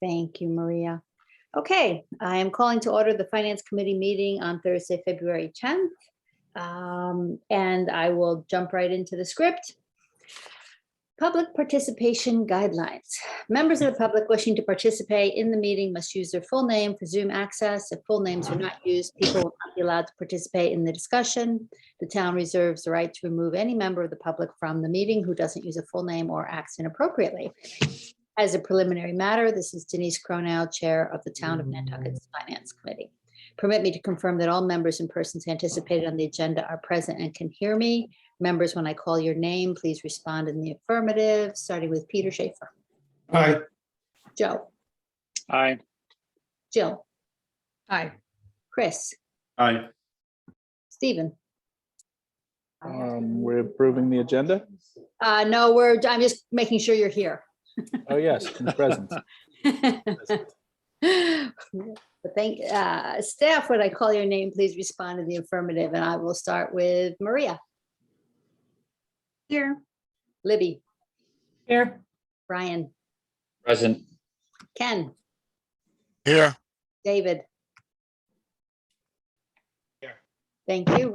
Thank you, Maria. Okay, I am calling to order the Finance Committee meeting on Thursday, February 10th. And I will jump right into the script. Public participation guidelines. Members of the public wishing to participate in the meeting must use their full name for Zoom access. If full names are not used, people will not be allowed to participate in the discussion. The town reserves the right to remove any member of the public from the meeting who doesn't use a full name or acts inappropriately. As a preliminary matter, this is Denise Cronow, Chair of the Town of Nantucket's Finance Committee. Permit me to confirm that all members and persons anticipated on the agenda are present and can hear me. Members, when I call your name, please respond in the affirmative, starting with Peter Schaefer. Aye. Joe. Aye. Jill. Aye. Chris. Aye. Stephen. We're approving the agenda? No, I'm just making sure you're here. Oh, yes, I'm present. But thank staff, when I call your name, please respond in the affirmative, and I will start with Maria. Here. Libby. Here. Brian. Present. Ken. Here. David. Here. Thank you.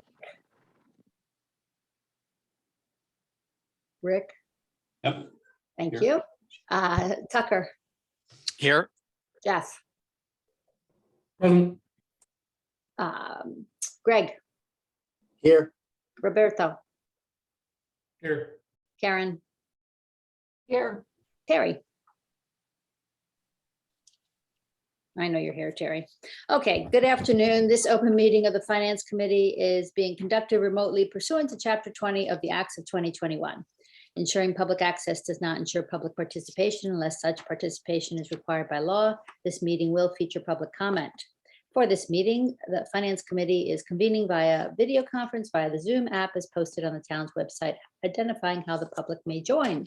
Rick. Yep. Thank Here. you. Tucker. Here. Jeff. Present. Greg. Here. Roberto. Here. Karen. Here. Terry. I know you're here, Terry. Okay, good afternoon. This open meeting of the Finance Committee is being conducted remotely pursuant to Chapter 20 of the Acts of 2021. Ensuring public access does not ensure public participation unless such participation is required by law. This meeting will feature public comment. For this meeting, the Finance Committee is convening via video conference via the Zoom app as posted on the town's website, identifying how the public may join.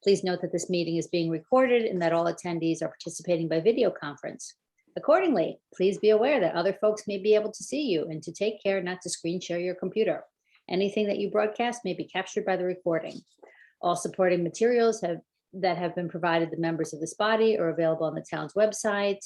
Please note that this meeting is being recorded and that all attendees are participating by video conference. Accordingly, please be aware that other folks may be able to see you and to take care not to screen share your computer. Anything that you broadcast may be captured by the recording. All supporting materials that have been provided to members of this body are available on the town's website.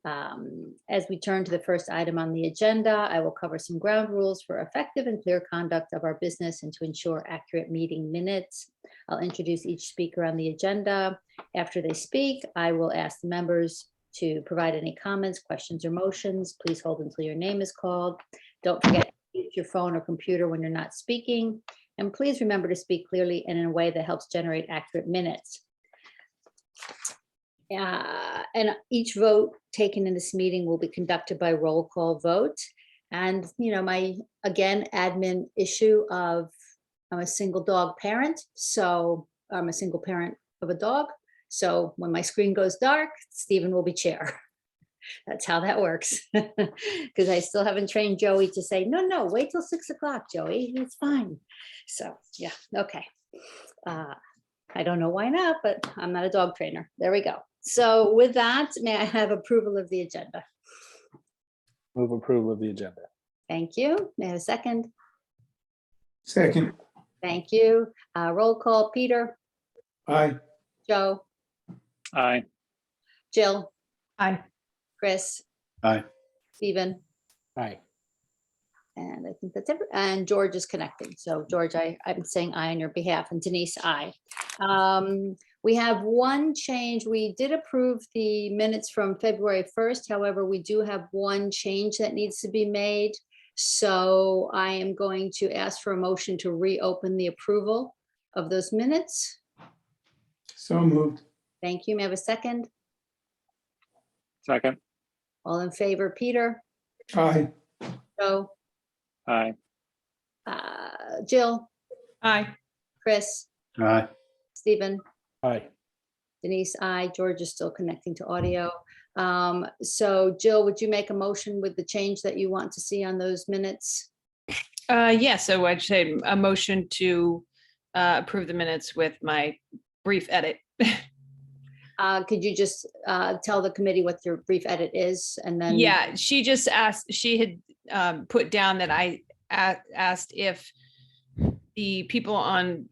As we turn to the first item on the agenda, I will cover some ground rules for effective and clear conduct of our business and to ensure accurate meeting minutes. I'll introduce each speaker on the agenda. After they speak, I will ask the members to provide any comments, questions, or motions. Please hold until your name is called. Don't forget to use your phone or computer when you're not speaking. And please remember to speak clearly and in a way that helps generate accurate minutes. And each vote taken in this meeting will be conducted by roll call vote. And, you know, my, again, admin issue of I'm a single dog parent. So I'm a single parent of a dog. So when my screen goes dark, Stephen will be chair. That's how that works. Because I still haven't trained Joey to say, no, wait till 6 o'clock, Joey, it's fine. So yeah, okay. I don't know why not, but I'm not a dog trainer. There we go. So with that, may I have approval of the agenda? Move approval of the agenda. Thank you. May I have a second? Second. Thank you. Roll call, Peter, Aye. Joe, Aye. Jill, Aye. Chris, Aye. Stephen, Aye. and I think that's it. And George is connecting. So George, I'm saying aye on your behalf, and Denise, aye. We have one change. We did approve the minutes from February 1st. However, we do have one change that needs to be made. So I am going to ask for a motion to reopen the approval of those minutes. So moved. Thank you. May I have a second? Second. All in favor, Peter, Aye. Joe, Aye. Jill, Aye. Chris, Aye. Stephen, Aye. Denise, aye. George is still connecting to audio. So Jill, would you make a motion with the change that you want to see on those minutes? Yes, so I'd say a motion to approve the minutes with my brief edit. Could you just tell the committee what your brief edit is and then? Yeah, she just asked, she had put down that I asked if the people on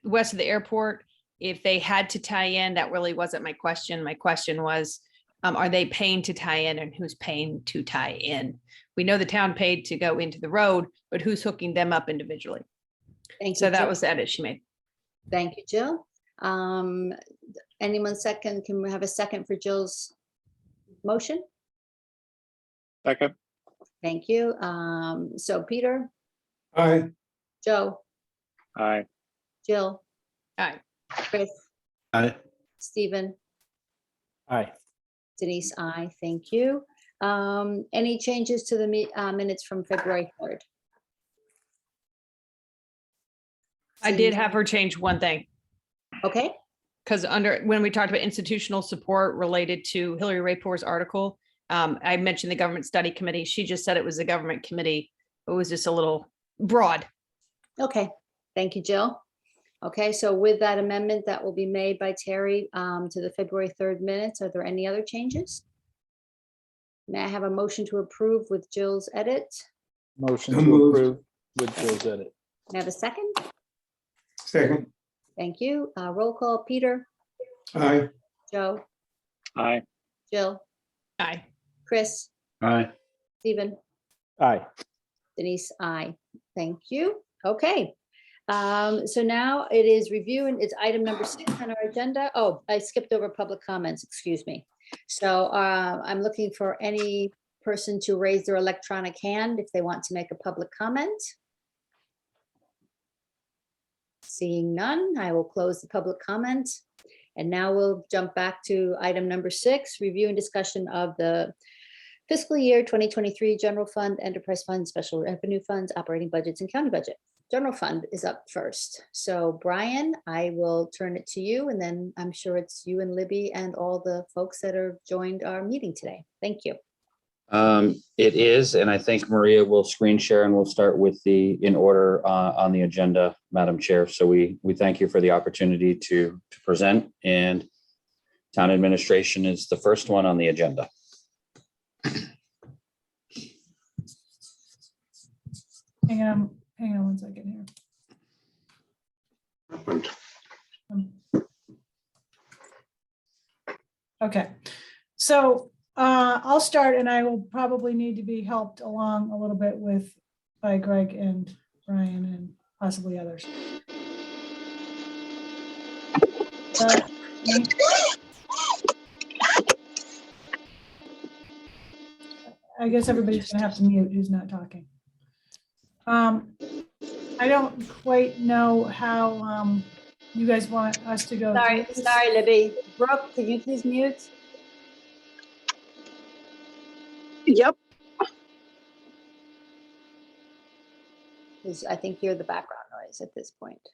west of the airport, if they had to tie in, that really wasn't my question. My question was, are they paying to tie in and who's paying to tie in? We know the town paid to go into the road, but who's hooking them up individually? Thank you. So that Jill. was the edit she made. Thank you, Jill. Anyone second? Can we have a second for Jill's motion? Second. Thank you. So Peter, Aye. Joe, Aye. Jill, Aye. Chris, Aye. Stephen, Aye. Denise, I thank you. Any changes to the minutes from February 3rd? I did have her change one thing, Okay, because when we talked about institutional support related to Hillary Raport's article, I mentioned the government study committee. She just said it was a government committee. It was just a little broad. okay. Thank you, Jill. Okay, so with that amendment that will be made by Terry to the February 3rd minutes, are there any other changes? May I have a motion to approve with Jill's edit? Motion So to moved. approve with Jill's edit. May I have a second? Second. Thank you. Roll call, Peter, Aye. Joe, Aye. Jill, Aye. Chris, Aye. Stephen, Aye. Denise, I thank you. Okay. So now it is review and it's item number 6 on our agenda. Oh, I skipped over public comments, excuse me. So I'm looking for any person to raise their electronic hand if they want to make a public comment. Seeing none, I will close the public comment. And now we'll jump back to item number 6, review and discussion of the fiscal year 2023 general fund, enterprise fund, special revenue funds, operating budgets, and county budget. General fund is up first. So Brian, I will turn it to you, and then I'm sure it's you and Libby and all the folks that have joined our meeting today. Thank you. It is, and I think Maria will screen share, and we'll start with the in order on the agenda, Madam Chair. So we thank you for the opportunity to present, and town administration is the first one on the agenda. Hang on one second here. Okay, so I'll start, and I will probably need to be helped along a little bit by Greg and Brian and possibly others. I guess everybody's gonna have to mute who's not talking. I don't quite know how you guys want us to go. Sorry, through this. sorry, Libby. Brooke, can you please mute? Yep. Because I think you're the background noise at this point.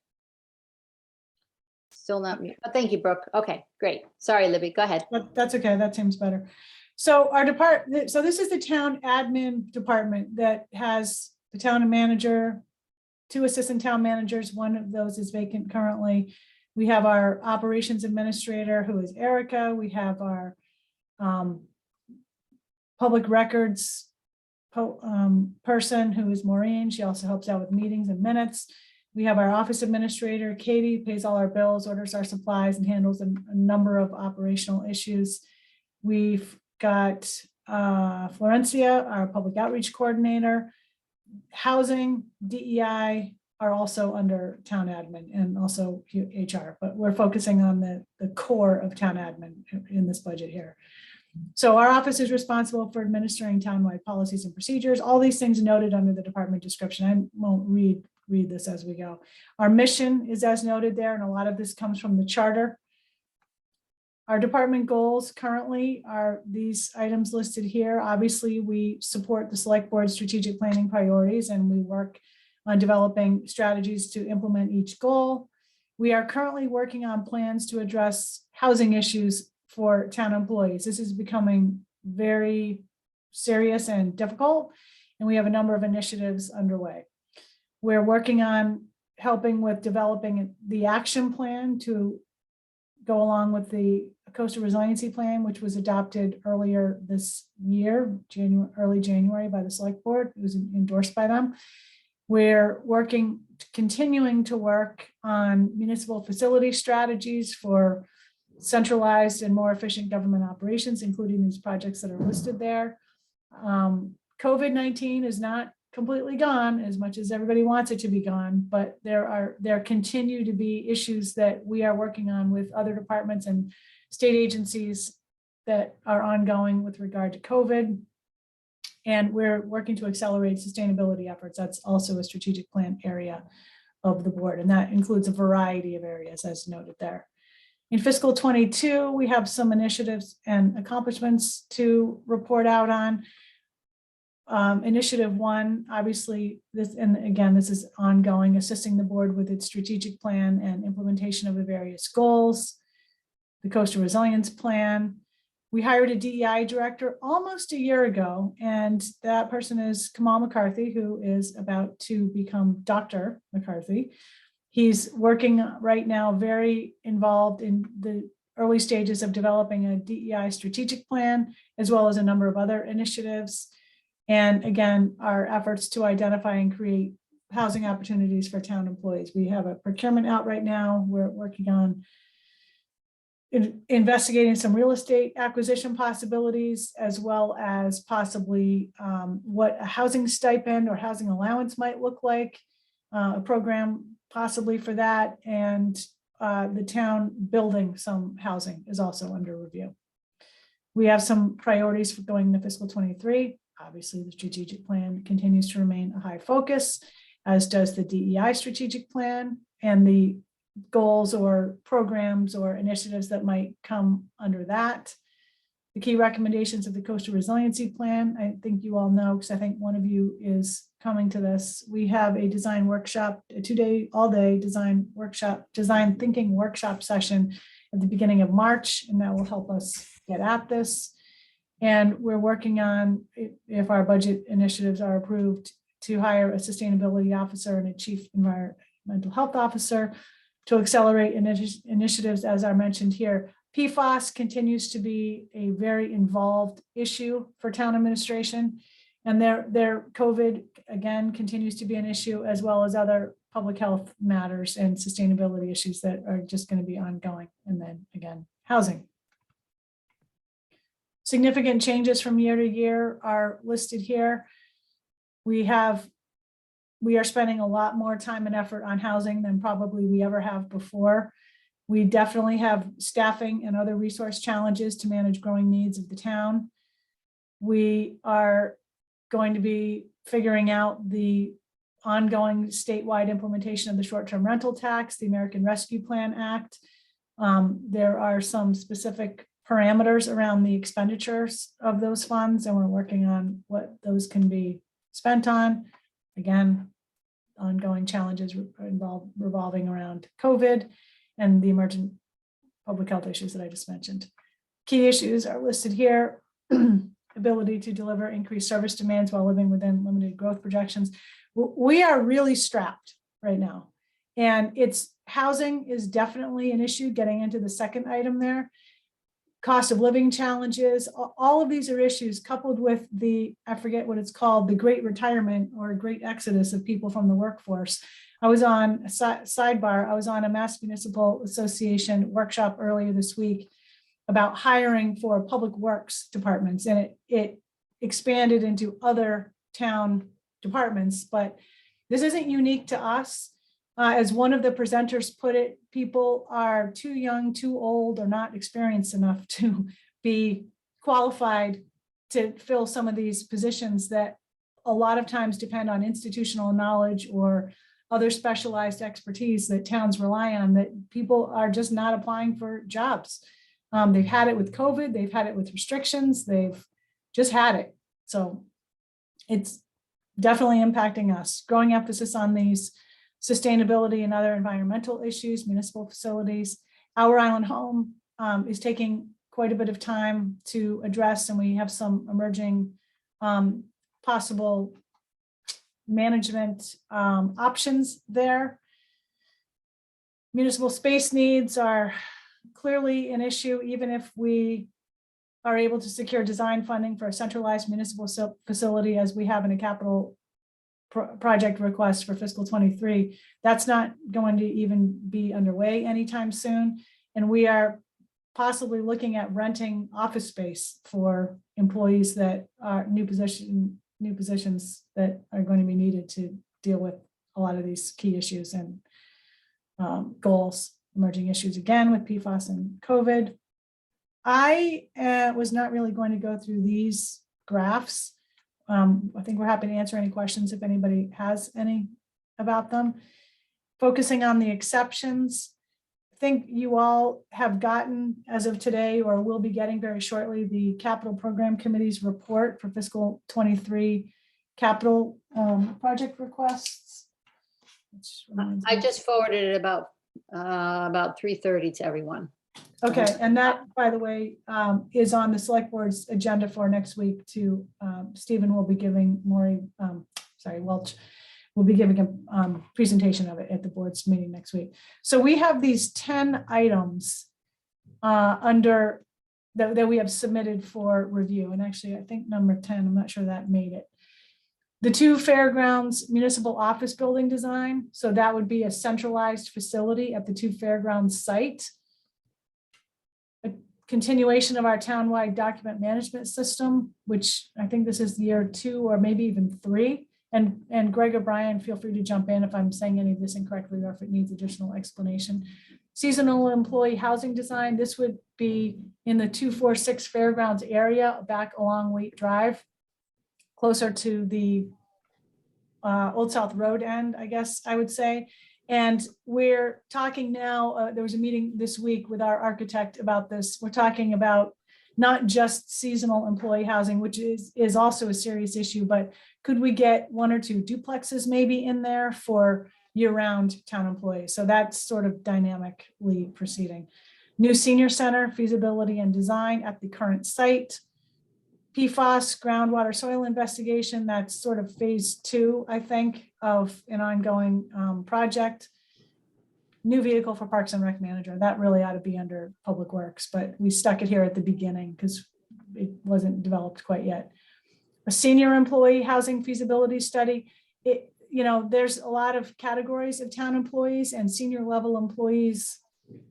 Still not mute. Oh, thank you, Brooke. Okay, great. Sorry, Libby, go ahead. But that's okay, that seems better. So so this is the town admin department that has the town manager, 2 assistant town managers. One of those is vacant currently. We have our operations administrator, who is Erica. We have our public records person, who is Maureen. She also helps out with meetings and minutes. We have our office administrator, Katie, pays all our bills, orders our supplies, and handles a number of operational issues. We've got Florencia, our public outreach coordinator. Housing, DEI are also under town admin, and also HR, but we're focusing on the core of town admin in this budget here. So our office is responsible for administering townwide policies and procedures. All these things noted under the department description. I won't read this as we go. Our mission is as noted there, and a lot of this comes from the charter. Our department goals currently are these items listed here. Obviously, we support the select board strategic planning priorities, and we work on developing strategies to implement each goal. We are currently working on plans to address housing issues for town employees. This is becoming very serious and difficult, and we have a number of initiatives underway. We're working on helping with developing the action plan to go along with the Coastal Resiliency Plan, which was adopted earlier this year, early January by the select board. It was endorsed by them. We're working continuing to work on municipal facility strategies for centralized and more efficient government operations, including these projects that are listed there. COVID-19 is not completely gone as much as everybody wants it to be gone, but there continue to be issues that we are working on with other departments and state agencies that are ongoing with regard to COVID. And we're working to accelerate sustainability efforts. That's also a strategic plan area of the board, and that includes a variety of areas as noted there. In fiscal 22, we have some initiatives and accomplishments to report out on. Initiative 1, obviously, this, and again, this is ongoing, assisting the board with its strategic plan and implementation of the various goals. The Coastal Resilience Plan. We hired a DEI director almost a year ago, and that person is Kamal McCarthy, who is about to become Dr. McCarthy. He's working right now, very involved in the early stages of developing a DEI strategic plan, as well as a number of other initiatives. And again, our efforts to identify and create housing opportunities for town employees. We have a procurement out right now. We're working on investigating some real estate acquisition possibilities, as well as possibly what a housing stipend or housing allowance might look like, a program possibly for that, and the town building some housing is also under review. We have some priorities for going into fiscal 23. Obviously, the strategic plan continues to remain a high focus, as does the DEI strategic plan and the goals or programs or initiatives that might come under that. The key recommendations of the Coastal Resiliency Plan, I think you all know, because I think one of you is coming to this. We have a design workshop, a 2-day, all-day design workshop, design thinking workshop session at the beginning of March, and that will help us get at this. And we're working on, if our budget initiatives are approved, to hire a sustainability officer and a chief environmental health officer to accelerate initiatives, as I mentioned here. PFAS continues to be a very involved issue for town administration, and their COVID, again, continues to be an issue, as well as other public health matters and sustainability issues that are just going to be ongoing. And then again, housing. Significant changes from year to year are listed here. We are spending a lot more time and effort on housing than probably we ever have before. We definitely have staffing and other resource challenges to manage growing needs of the town. We are going to be figuring out the ongoing statewide implementation of the short-term rental tax, the American Rescue Plan Act. There are some specific parameters around the expenditures of those funds, and we're working on what those can be spent on. Again, ongoing challenges revolving around COVID and the emergent public health issues that I just mentioned. Key issues are listed here. Ability to deliver increased service demands while living within limited growth projections. We are really strapped right now. And housing is definitely an issue, getting into the second item there. Cost of living challenges, all of these are issues coupled with I forget what it's called, the great retirement or great exodus of people from the workforce. I was on a sidebar, I was on a Mass Municipal Association workshop earlier this week about hiring for public works departments, and it expanded into other town departments, but this isn't unique to us. As one of the presenters put it, people are too young, too old, or not experienced enough to be qualified to fill some of these positions that a lot of times depend on institutional knowledge or other specialized expertise that towns rely on, that people are just not applying for jobs. They've had it with COVID, they've had it with restrictions, they've just had it. So it's definitely impacting us. Growing emphasis on these sustainability and other environmental issues, municipal facilities. Our Island Home is taking quite a bit of time to address, and we have some emerging possible management options there. Municipal space needs are clearly an issue, even if we are able to secure design funding for a centralized municipal facility, as we have in a capital project request for fiscal 23. That's not going to even be underway anytime soon. And we are possibly looking at renting office space for employees that are new positions that are going to be needed to deal with a lot of these key issues and goals, emerging issues again with PFAS and COVID. I was not really going to go through these graphs. I think we're happy to answer any questions if anybody has any about them. Focusing on the exceptions, I think you all have gotten as of today or will be getting very shortly the Capital Program Committee's report for fiscal 23 capital project requests. I just forwarded it about 3:30 to everyone. Okay, and that, by the way, is on the select board's agenda for next week to, Stephen will be giving Welch will be giving a presentation of it at the board's meeting next week. So we have these 10 items under that we have submitted for review. And actually, I think number 10, I'm not sure that made it. The 2 fairgrounds municipal office building design. So that would be a centralized facility at the 2 fairgrounds site. Continuation of our townwide document management system, which I think this is year 2 or maybe even 3. And Greg or Brian, feel free to jump in if I'm saying any of this incorrectly or if it needs additional explanation. Seasonal employee housing design. This would be in the 246 Fairgrounds area back along Waite Drive, closer to the Old South Road end, I guess I would say. And we're talking now, there was a meeting this week with our architect about this. We're talking about not just seasonal employee housing, which is also a serious issue, but could we get 1 or 2 duplexes maybe in there for year-round town employees? So that's sort of dynamically proceeding. New senior center, feasibility and design at the current site. PFAS, groundwater soil investigation, that's sort of phase 2, I think, of an ongoing project. New vehicle for Parks and Rec manager, that really ought to be under Public Works, but we stuck it here at the beginning because it wasn't developed quite yet. A senior employee housing feasibility study. There's a lot of categories of town employees, and senior level employees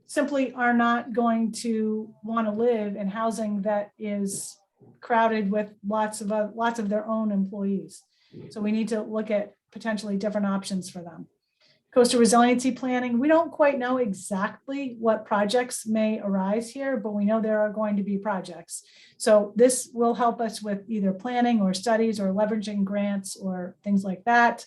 simply are not going to want to live in housing that is crowded with lots of their own employees. So we need to look at potentially different options for them. Coastal resiliency planning. We don't quite know exactly what projects may arise here, but we know there are going to be projects. So this will help us with either planning or studies or leveraging grants or things like that.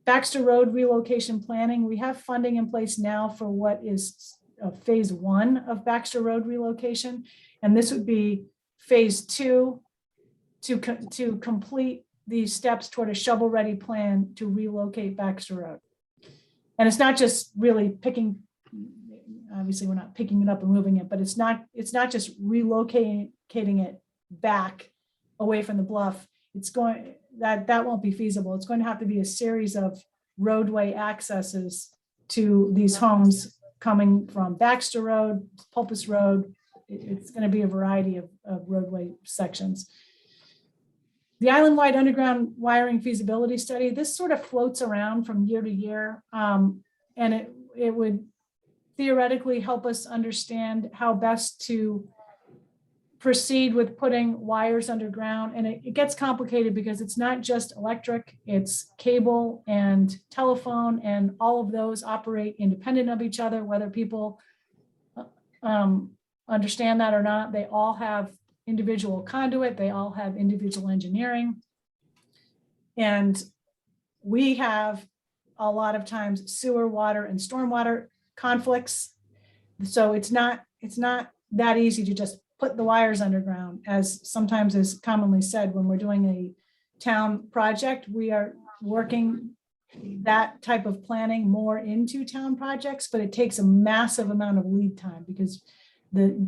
Baxter Road relocation planning. We have funding in place now for what is phase 1 of Baxter Road relocation. And this would be phase 2 to complete the steps toward a shovel-ready plan to relocate Baxter Road. And it's not just really obviously we're not picking it up and moving it, but it's not just relocating it back away from the bluff. That won't be feasible. It's going to have to be a series of roadway accesses to these homes coming from Baxter Road, Pulpus Road. It's going to be a variety of roadway sections. The island-wide underground wiring feasibility study, this sort of floats around from year to year, and it would theoretically help us understand how best to proceed with putting wires underground. And it gets complicated because it's not just electric, it's cable and telephone, and all of those operate independent of each other, whether people understand that or not. They all have individual conduit, they all have individual engineering. And we have a lot of times sewer, water, and stormwater conflicts. So it's not that easy to just put the wires underground, as sometimes is commonly said when we're doing a town project. We are working that type of planning more into town projects, but it takes a massive amount of lead time because the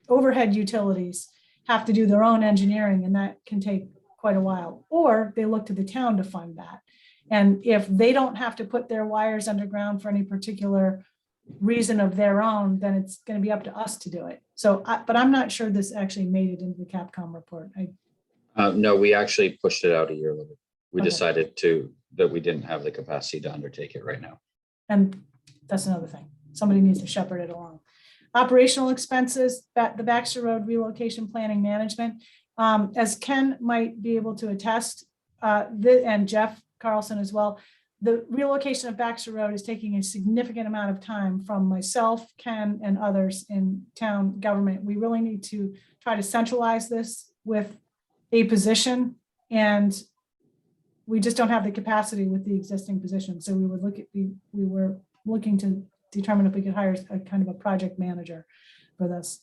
overhead utilities have to do their own engineering, and that can take quite a while. Or they look to the town to fund that. And if they don't have to put their wires underground for any particular reason of their own, then it's going to be up to us to do it. So, but I'm not sure this actually made it into the Capcom report. No, we actually pushed it out a year later. We Okay. decided to that we didn't have the capacity to undertake it right now. And that's another thing. Somebody needs to shepherd it along. Operational expenses, the Baxter Road relocation planning management. As Ken might be able to attest, and Jeff Carlson as well, the relocation of Baxter Road is taking a significant amount of time from myself, Ken, and others in town government. We really need to try to centralize this with a position, and we just don't have the capacity with the existing position. So we were looking to determine if we could hire a kind of a project manager for this.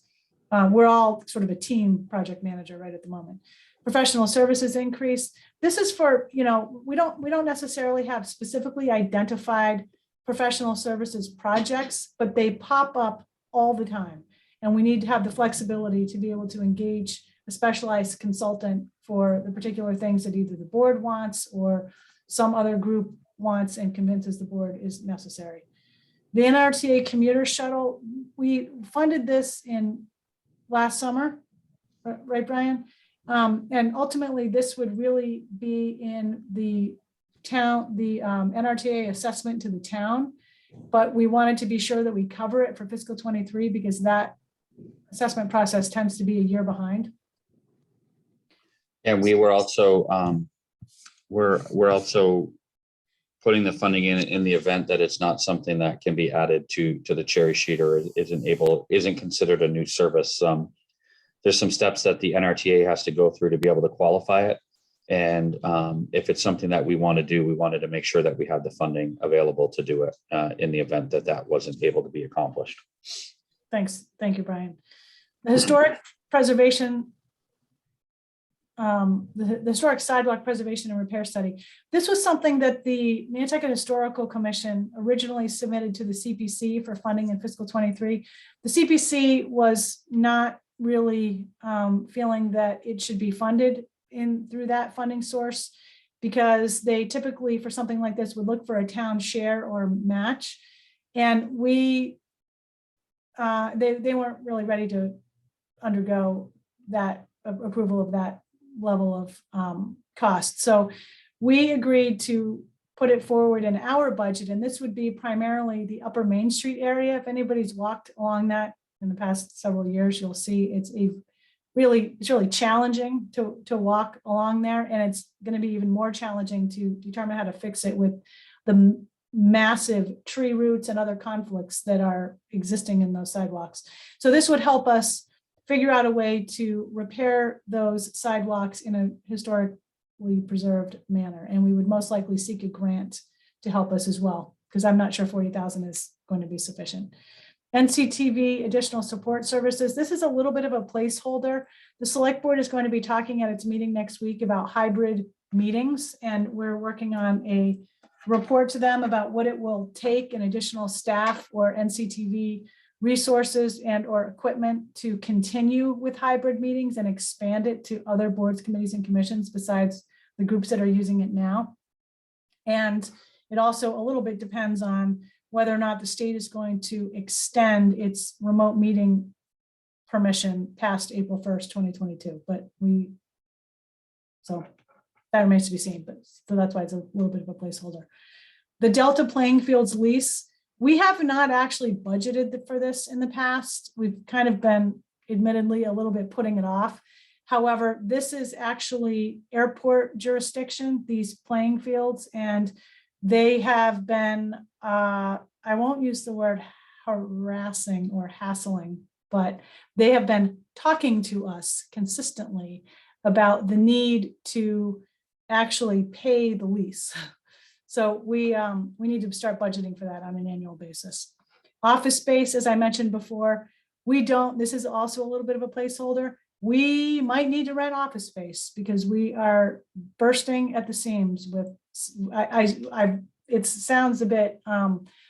We're all sort of a team project manager right at the moment. Professional services increase. This is for, we don't necessarily have specifically identified professional services projects, but they pop up all the time. And we need to have the flexibility to be able to engage a specialized consultant for the particular things that either the board wants or some other group wants and convinces the board is necessary. The Nrta Commuter Shuttle, we funded this in last summer, right, Brian? And ultimately, this would really be in the town, the Nrta assessment to the town, but we wanted to be sure that we cover it for fiscal 23 because that assessment process tends to be a year behind. And we were also, we're also putting the funding in the event that it's not something that can be added to the cherry sheet or isn't considered a new service. There's some steps that the Nrta has to go through to be able to qualify it. And if it's something that we want to do, we wanted to make sure that we had the funding available to do it in the event that that wasn't able to be accomplished. Thanks. Thank you, Brian. The historic preservation, the historic sidewalk preservation and repair study. This was something that the Nantucket Historical Commission originally submitted to the CPC for funding in fiscal 23. The CPC was not really feeling that it should be funded through that funding source because they typically for something like this would look for a town share or match. And they weren't really ready to undergo that approval of that level of cost. So we agreed to put it forward in our budget, and this would be primarily the Upper Main Street area. If anybody's walked along that in the past several years, you'll see it's really challenging to walk along there, and it's going to be even more challenging to determine how to fix it with the massive tree roots and other conflicts that are existing in those sidewalks. So this would help us figure out a way to repair those sidewalks in a historically preserved manner. And we would most likely seek a grant to help us as well, because I'm not sure 40,000 is going to be sufficient. NCTV additional support services. This is a little bit of a placeholder. The select board is going to be talking at its meeting next week about hybrid meetings, and we're working on a report to them about what it will take in additional staff or NCTV resources and or equipment to continue with hybrid meetings and expand it to other boards, committees, and commissions besides the groups that are using it now. And it also a little bit depends on whether or not the state is going to extend its remote meeting permission past April 1st, 2022. So that remains to be seen, but so that's why it's a little bit of a placeholder. The Delta Playing Fields lease. We have not actually budgeted for this in the past. We've kind of been admittedly a little bit putting it off. However, this is actually airport jurisdiction, these playing fields, and they have been, I won't use the word harassing or hassling, but they have been talking to us consistently about the need to actually pay the lease. So we need to start budgeting for that on an annual basis. Office space, as I mentioned before, this is also a little bit of a placeholder. We might need to rent office space because we are bursting at the seams with, it sounds a bit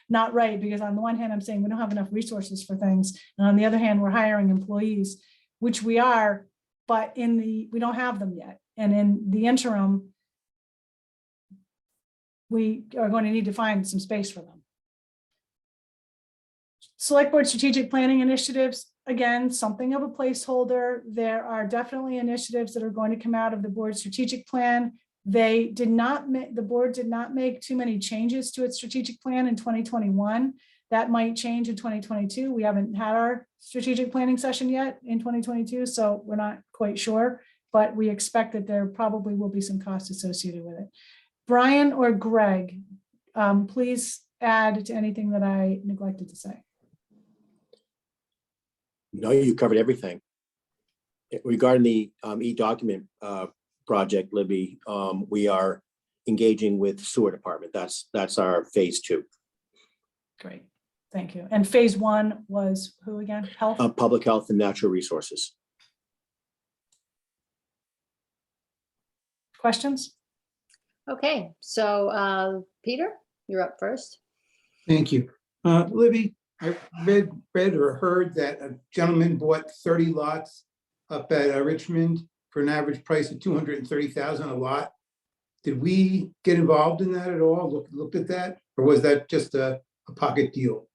not right, because on the one hand, I'm saying we don't have enough resources for things. And on the other hand, we're hiring employees, which we are, but we don't have them yet. And in the interim, we are going to need to find some space for them. Select board strategic planning initiatives, again, something of a placeholder. There are definitely initiatives that are going to come out of the board strategic plan They did not make, the board did not make too many changes to its strategic plan in 2021. That might change in 2022. We haven't had our strategic planning session yet in 2022, so we're not quite sure, but we expect that there probably will be some cost associated with it. Brian or Greg, please add to anything that I neglected to say. No, you covered everything. Regarding the e-document project, Libby, we are engaging with sewer department. That's our phase 2. Great, thank you. And phase 1 was who again? Health? Public health and natural resources. Questions? Okay, so Peter, you're up first. Thank you. Libby, I read or heard that a gentleman bought 30 lots up at Richmond for an average price of $230,000 a lot. Did we get involved in that at all? Looked at that? Or was that just a pocket deal?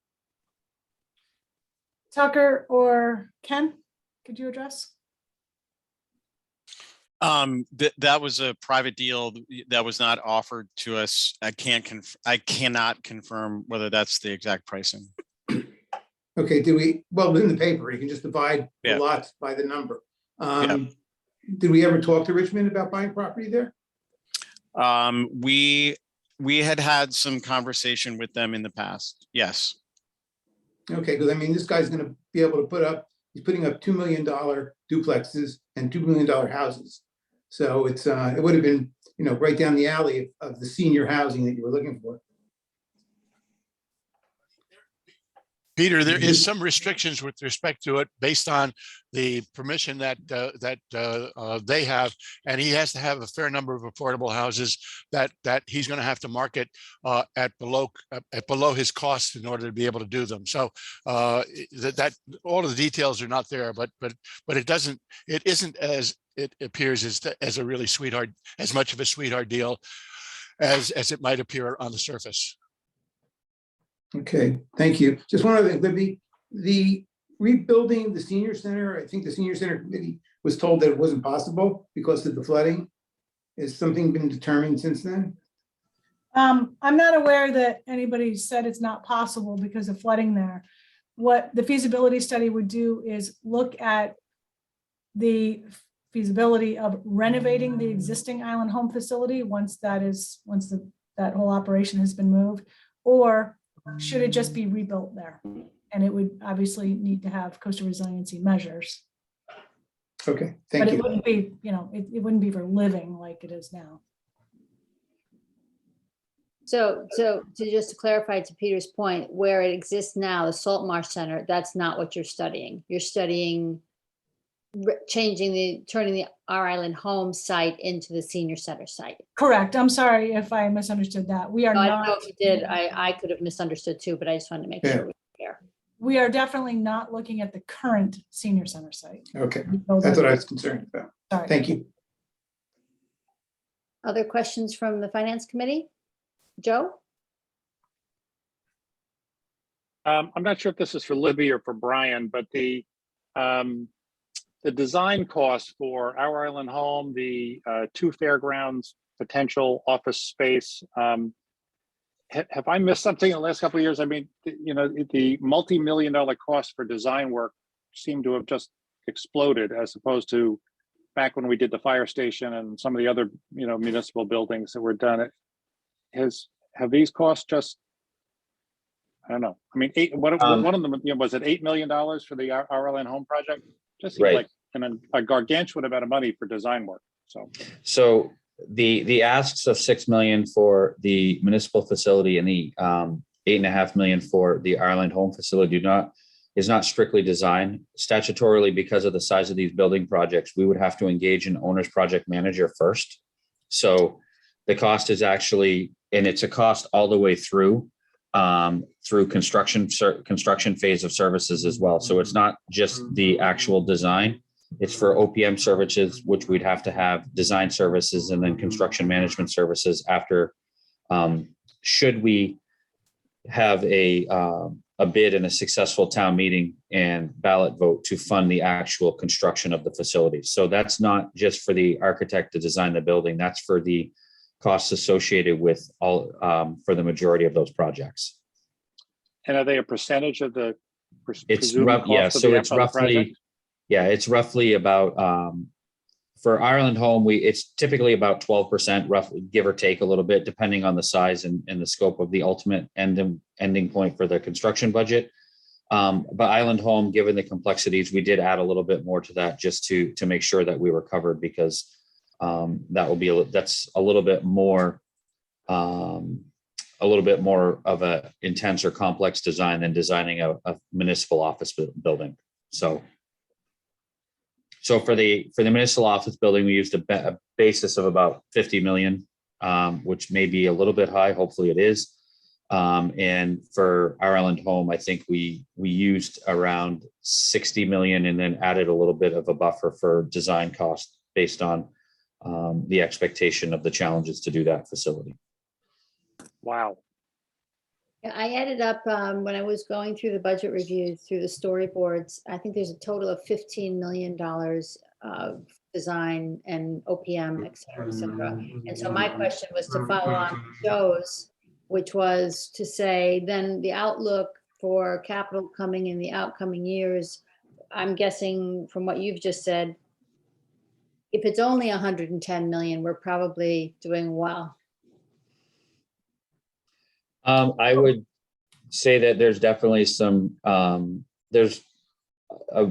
Tucker or Ken, could you address? That was a private deal that was not offered to us. I cannot confirm whether that's the exact pricing. Okay, well, in the paper, you can just divide the lots by the number. Did we ever talk to Richmond about buying property there? We had some conversation with them in the past. Yes. Okay, because I mean, this guy's going to be able to he's putting up $2 million duplexes and $2 million houses. So it would have been, right down the alley of the senior housing that you were looking for. Peter, there is some restrictions with respect to it based on the permission that they have, and he has to have a fair number of affordable houses that he's going to have to market at below his costs in order to be able to do them. So that all of the details are not there, but it isn't as it appears as a really as much of a sweetheart deal as it might appear on the surface. Okay, thank you. Just one other thing, Libby, the rebuilding the senior center, I think the senior center committee was told that it wasn't possible because of the flooding. Has something been determined since then? I'm not aware that anybody said it's not possible because of flooding there. What the feasibility study would do is look at the feasibility of renovating the existing island home facility once that whole operation has been moved, or should it just be rebuilt there? And it would obviously need to have coastal resiliency measures. Okay, thank but you. It wouldn't be, it wouldn't be for living like it is now. So just to clarify to Peter's point, where it exists now, the Salt Marsh Center, that's not what you're studying. You're studying turning the Our Island Home site into the senior center site. Correct. I'm sorry if I misunderstood that. We are No, not. I don't know if you did. I could have misunderstood too, but I just wanted to make sure we were clear. We are definitely not looking at the current senior center site. Okay, that's what I was concerned about. Sorry. Thank you. Other questions from the Finance Committee? Joe? I'm not sure if this is for Libby or for Brian, but the design costs for Our Island Home, the 2 fairgrounds potential office space, have I missed something in the last couple of years? I mean, the multi-million-dollar cost for design work seemed to have just exploded, as opposed to back when we did the fire station and some of the other, municipal buildings that were done. Have these costs just, I don't know. I mean, one of them, was it $8 million for the Our Island Home project? Just seems like a gargantuan amount of money for design work. So the asks of $6 million for the municipal facility and the $8.5 million for the Ireland home facility is not strictly design. Statutorily, because of the size of these building projects, we would have to engage an owner's project manager first. So the cost is actually, and it's a cost all the way through construction phase of services as well. So it's not just the actual design. It's for OPM services, which we'd have to have design services and then construction management services after, should we have a bid and a successful town meeting and ballot vote to fund the actual construction of the facility. So that's not just for the architect to design the building. That's for the costs associated with all, for the majority of those projects. And are they a percentage of the It's presumed rough, yeah, cost of so the it's of the project? roughly, yeah, it's roughly about, for Ireland Home, it's typically about 12%, roughly, give or take a little bit, depending on the size and the scope of the ultimate ending point for the construction budget. But Island Home, given the complexities, we did add a little bit more to that just to make sure that we were covered, because that's a little bit more of a intense or complex design than designing a municipal office building. So for the municipal office building, we used a basis of about 50 million, which may be a little bit high. Hopefully it is. And for Ireland Home, I think we used around 60 million and then added a little bit of a buffer for design cost based on the expectation of the challenges to do that facility. Wow. Yeah, I added up when I was going through the budget reviews through the storyboards. I think there's a total of $15 million of design and OPM, et cetera, et cetera. And so my question was to follow on Joe's, which was to say, then the outlook for capital coming in the outcoming years, I'm guessing from what you've just said, if it's only 110 million, we're probably doing well. I would say that there's definitely there's a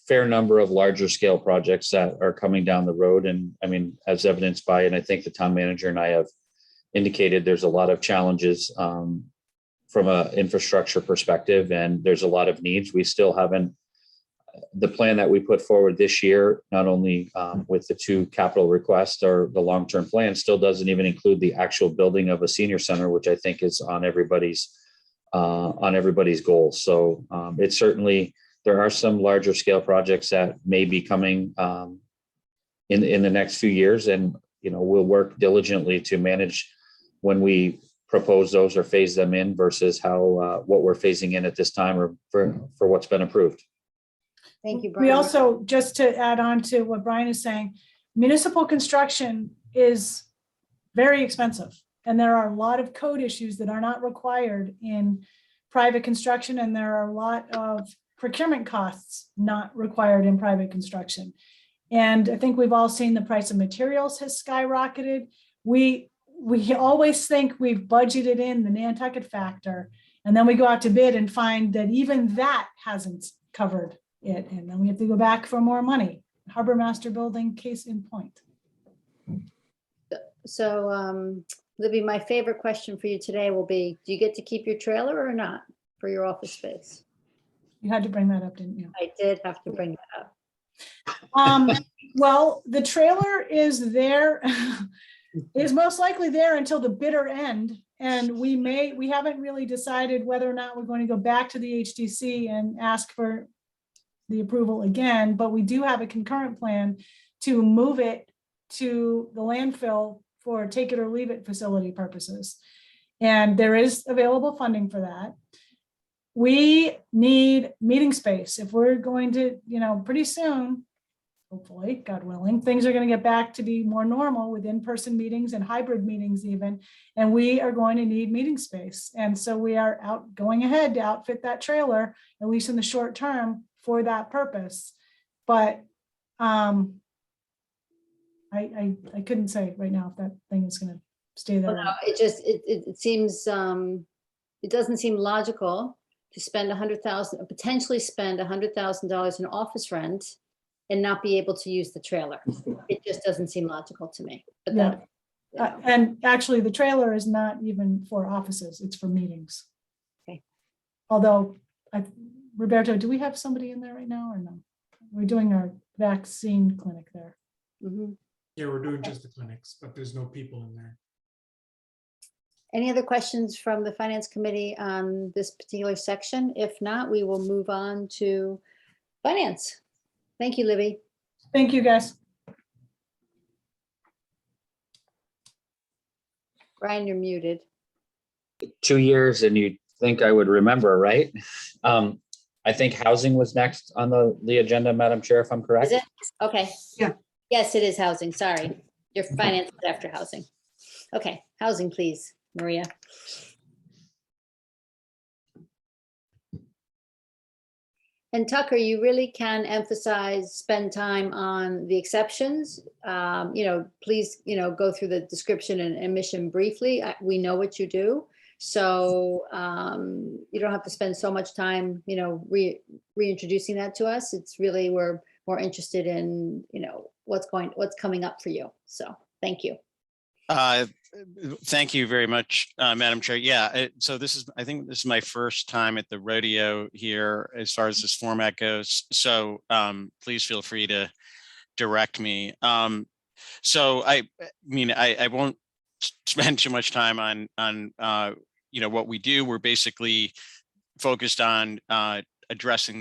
fair number of larger scale projects that are coming down the road. And I mean, as evidenced by, and I think the town manager and I have indicated, there's a lot of challenges from an infrastructure perspective, and there's a lot of needs. We still haven't, the plan that we put forward this year, not only with the 2 capital requests or the long-term plan, still doesn't even include the actual building of a senior center, which I think is on everybody's goals. So it's certainly, there are some larger scale projects that may be coming in the next few years, and we'll work diligently to manage when we propose those or phase them in versus how what we're phasing in at this time or for what's been approved. Thank you, Brian. We also, just to add on to what Brian is saying, municipal construction is very expensive. And there are a lot of code issues that are not required in private construction. And there are a lot of procurement costs not required in private construction. And I think we've all seen the price of materials has skyrocketed. We always think we've budgeted in the Nantucket factor, and then we go out to bid and find that even that hasn't covered it. And then we have to go back for more money. Harbor Master Building, case in point. So, Libby, my favorite question for you today will be, do you get to keep your trailer or not for your office space? You had to bring that up, didn't you? I did have to bring that up. Well, the trailer is there, is most likely there until the bitter end. And we haven't really decided whether or not we're going to go back to the HDC and ask for the approval again, but we do have a concurrent plan to move it to the landfill for take it or leave it facility purposes. And there is available funding for that. We need meeting space. If we're going to, pretty soon, hopefully, God willing, things are going to get back to be more normal with in-person meetings and hybrid meetings even, and we are going to need meeting space. And so we are going ahead to outfit that trailer, at least in the short term, for that purpose. But I couldn't say right now if that thing is going to stay there. Well, no, it seems, it doesn't seem logical to spend potentially spend $100,000 in office rent and not be able to use the trailer. It just doesn't seem logical to me. But yeah. And actually the trailer is not even for offices, it's for meetings. Okay. Although, Roberto, do we have somebody in there right now or no? We're doing our vaccine clinic there. Mm-hmm. Yeah, we're doing just the clinics, but there's no people in there. Any other questions from the Finance Committee on this particular section? If not, we will move on to Finance. Thank you, Libby. Thank you, guys. Brian, you're muted. 2 years and you think I would remember, right? I think housing was next on the agenda, Madam Chair, if I'm correct. Is it? Okay. Yeah. Yes, it is housing. Sorry. Your finance is after housing. Okay, housing, please, Maria. And Tucker, you really can emphasize, spend time on the exceptions. Please, go through the description and mission briefly. We know what you do. So you don't have to spend so much time, reintroducing that to us. It's really, we're more interested in, what's coming up for you. So thank you. Thank you very much, Madam Chair. Yeah, so I think this is my first time at the rodeo here as far as this format goes. So please feel free to direct me. So I won't spend too much time on what we do. We're basically focused on addressing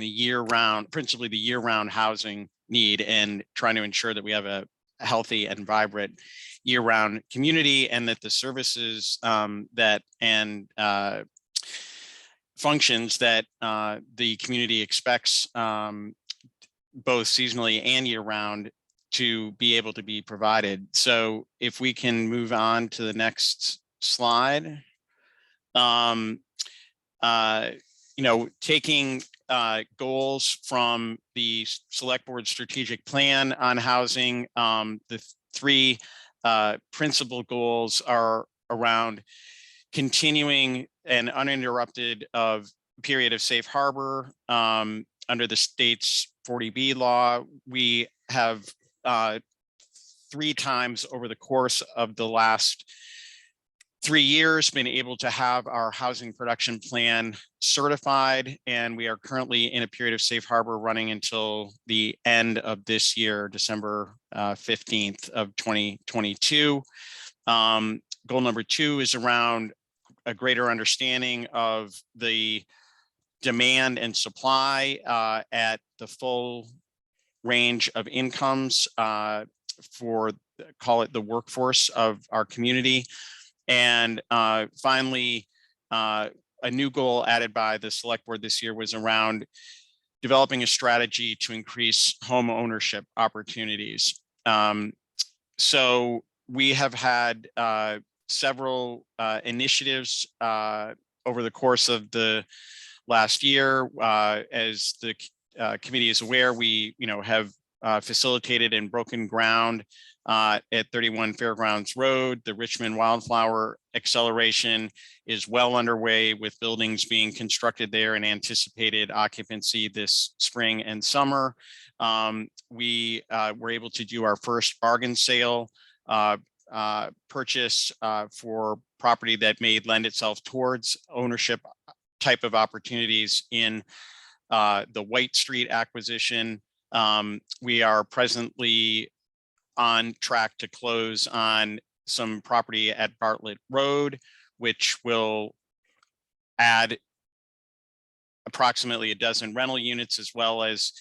principally the year-round housing need and trying to ensure that we have a healthy and vibrant year-round community, and that the services functions that the community expects both seasonally and year-round to be able to be provided. So if we can move on to the next slide. Taking goals from the Select Board strategic plan on housing, the three principal goals are around continuing an uninterrupted period of safe harbor under the state's 40B law. We have 3 times over the course of the last 3 years been able to have our housing production plan certified, and we are currently in a period of safe harbor running until the end of this year, December 15th of 2022. Goal number 2 is around a greater understanding of the demand and supply at the full range of incomes for, call it, the workforce of our community. And finally, a new goal added by the Select Board this year was around developing a strategy to increase home ownership opportunities. So we have had several initiatives over the course of the last year. As the committee is aware, we have facilitated and broken ground at 31 Fairgrounds Road. The Richmond Wildflower Acceleration is well underway, with buildings being constructed there and anticipated occupancy this spring and summer. We were able to do our first bargain sale purchase for property that may lend itself towards ownership type of opportunities in the White Street acquisition. We are presently on track to close on some property at Bartlett Road, which will add approximately a dozen rental units, as well as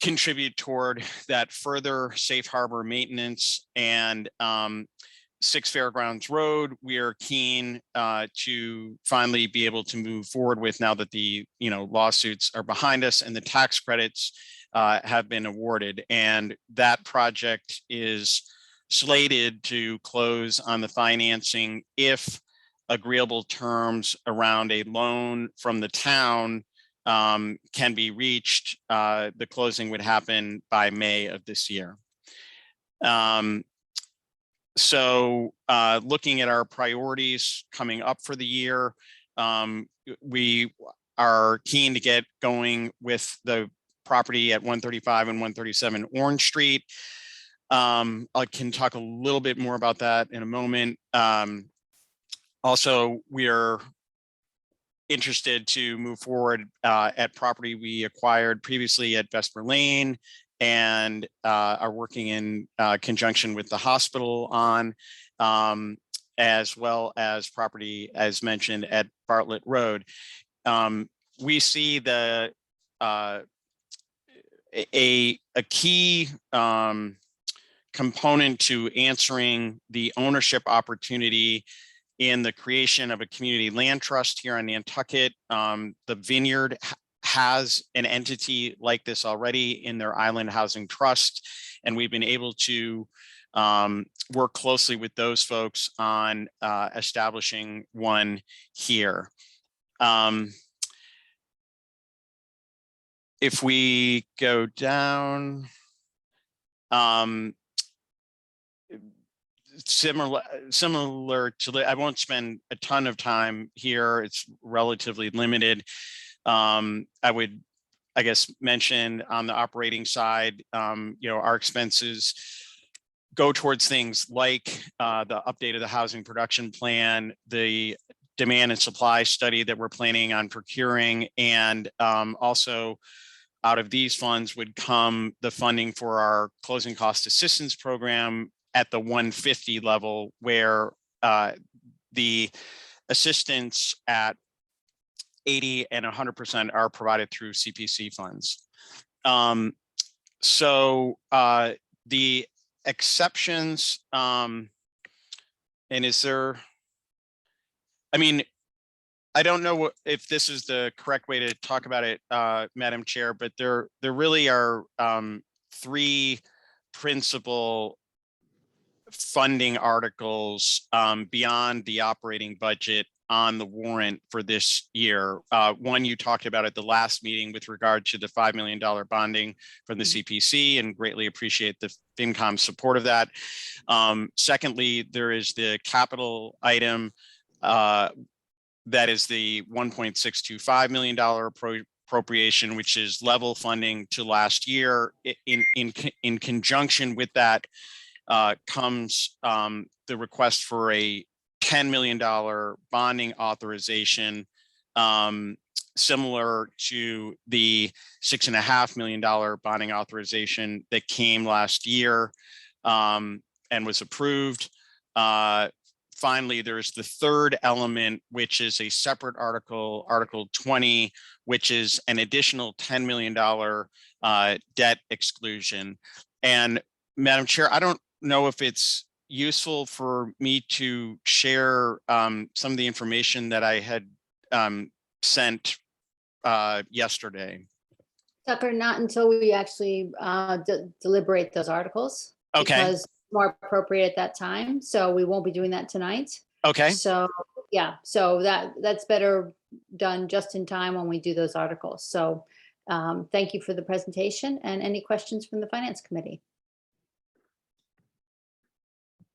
contribute toward that further safe harbor maintenance. And 6 Fairgrounds Road, we are keen to finally be able to move forward with, now that the lawsuits are behind us and the tax credits have been awarded. And that project is slated to close on the financing if agreeable terms around a loan from the town can be reached. The closing would happen by May of this year. So looking at our priorities coming up for the year, we are keen to get going with the property at 135 and 137 Orange Street. I can talk a little bit more about that in a moment. Also, we are interested to move forward at property we acquired previously at Vesper Lane, and are working in conjunction with the hospital on, as well as property, as mentioned, at Bartlett Road. We see the a key component to answering the ownership opportunity in the creation of a community land trust here on Nantucket. The Vineyard has an entity like this already in their Island Housing Trust, and we've been able to work closely with those folks on establishing one here. If we go down, similar to, I won't spend a ton of time here. It's relatively limited. I would, I guess, mention on the operating side, our expenses go towards things like the update of the housing production plan, the demand and supply study that we're planning on procuring, and also out of these funds would come the funding for our closing cost assistance program at the 150 level, where the assistance at 80 and 100% are provided through CPC funds. So the exceptions, and is there, I mean, I don't know if this is the correct way to talk about it, Madam Chair, but there really are three principal funding articles beyond the operating budget on the warrant for this year. One you talked about at the last meeting with regard to the $5 million bonding from the CPC, and greatly appreciate the FinCom support of that. Secondly, there is the capital item that is the $1.625 million appropriation, which is level funding to last year. In conjunction with that comes the request for a $10 million bonding authorization, similar to the $6.5 million bonding authorization that came last year and was approved. Finally, there's the third element, which is a separate article, Article 20, which is an additional $10 million debt exclusion. And Madam Chair, I don't know if it's useful for me to share some of the information that I had sent yesterday. Tucker, not until we actually deliberate those articles. Okay. Because more appropriate at that time. So we won't be doing that tonight. Okay. So yeah, so that's better done just in time when we do those articles. So thank you for the presentation, and any questions from the Finance Committee?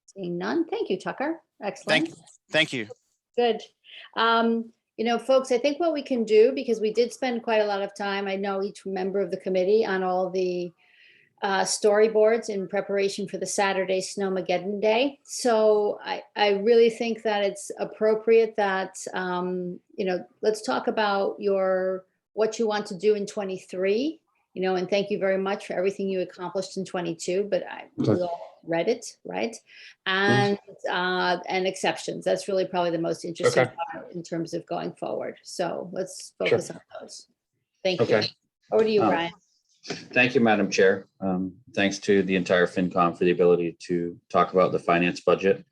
Seeing none. Thank you, Tucker. Excellent. Thank you. Good. Folks, I think what we can do, because we did spend quite a lot of time, I know each member of the committee, on all the storyboards in preparation for the Saturday Snowmageddon Day. So I really think that it's appropriate that, let's talk about what you want to do in 23, and thank you very much for everything you accomplished in 22, but we all read it, right? And exceptions. That's really probably the most interesting part in terms of going forward. So let's focus on those. Thank you. Over to you, Brian. Thank you, Madam Chair. Thanks to the entire FinCom for the ability to talk about the finance budget.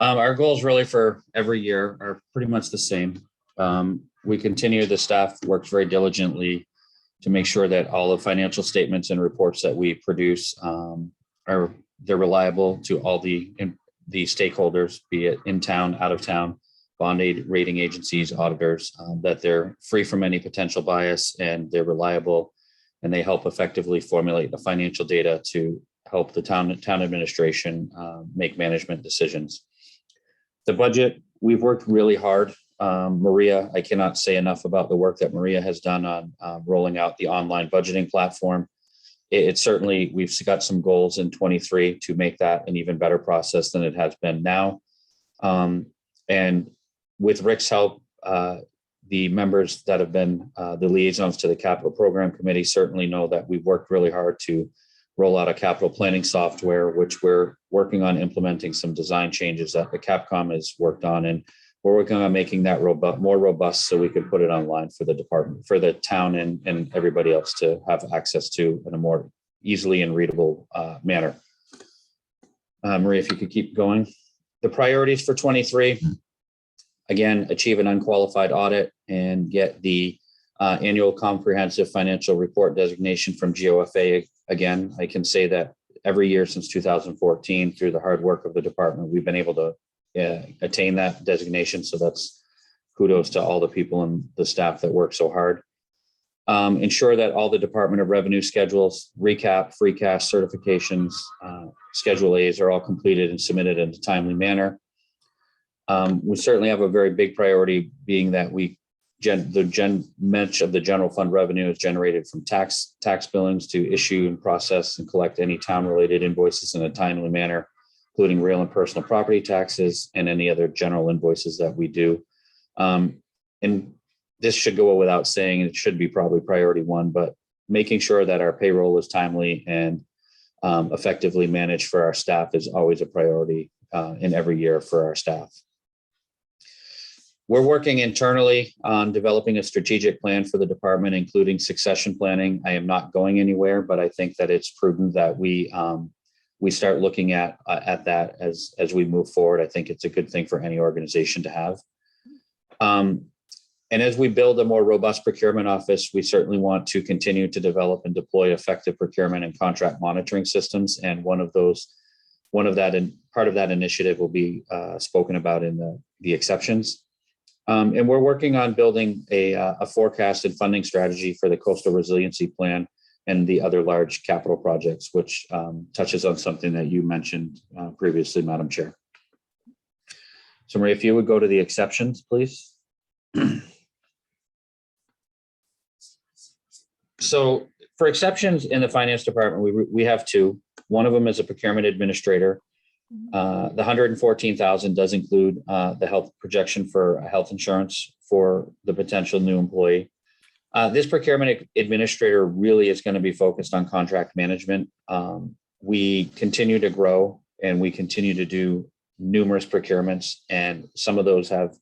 Our goals really for every year are pretty much the same. We continue, the staff works very diligently to make sure that all the financial statements and reports that we produce they're reliable to all the stakeholders, be it in town, out of town, bond rating agencies, auditors, that they're free from any potential bias and they're reliable, and they help effectively formulate the financial data to help the town administration make management decisions. The budget, we've worked really hard. Maria, I cannot say enough about the work that Maria has done on rolling out the online budgeting platform. It's certainly, we've got some goals in 23 to make that an even better process than it has been now. And with Rick's help, the members that have been the liaisons to the capital program committee certainly know that we've worked really hard to roll out a capital planning software, which we're working on implementing some design changes that the Capcom has worked on. And we're working on making that more robust so we can put it online for the department, for the town and everybody else to have access to in a more easily and readable manner. Maria, if you could keep going. The priorities for 23. Again, achieve an unqualified audit and get the annual comprehensive financial report designation from GOFA. Again, I can say that every year since 2014, through the hard work of the department, we've been able to attain that designation. So that's kudos to all the people and the staff that work so hard. Ensure that all the Department of Revenue schedules, recap, free cash certifications, Schedule A's are all completed and submitted in a timely manner. We certainly have a very big priority, being that much of the general fund revenue is generated from tax billings to issue and process and collect any town-related invoices in a timely manner, including real and personal property taxes and any other general invoices that we do. And this should go without saying, it should be probably priority one, but making sure that our payroll is timely and effectively managed for our staff is always a priority in every year for our staff. We're working internally on developing a strategic plan for the department, including succession planning. I am not going anywhere, but I think that it's prudent that we start looking at that as we move forward. I think it's a good thing for any organization to have. And as we build a more robust procurement office, we certainly want to continue to develop and deploy effective procurement and contract monitoring systems. And part of that initiative will be spoken about in the exceptions. And we're working on building a forecast and funding strategy for the Coastal Resiliency Plan and the other large capital projects, which touches on something that you mentioned previously, Madam Chair. So Maria, if you would go to the exceptions, please. So for exceptions in the finance department, we have two. One of them is a procurement administrator. The 114,000 does include the health projection for health insurance for the potential new employee. This procurement administrator really is going to be focused on contract management. We continue to grow and we continue to do numerous procurements, and some of those have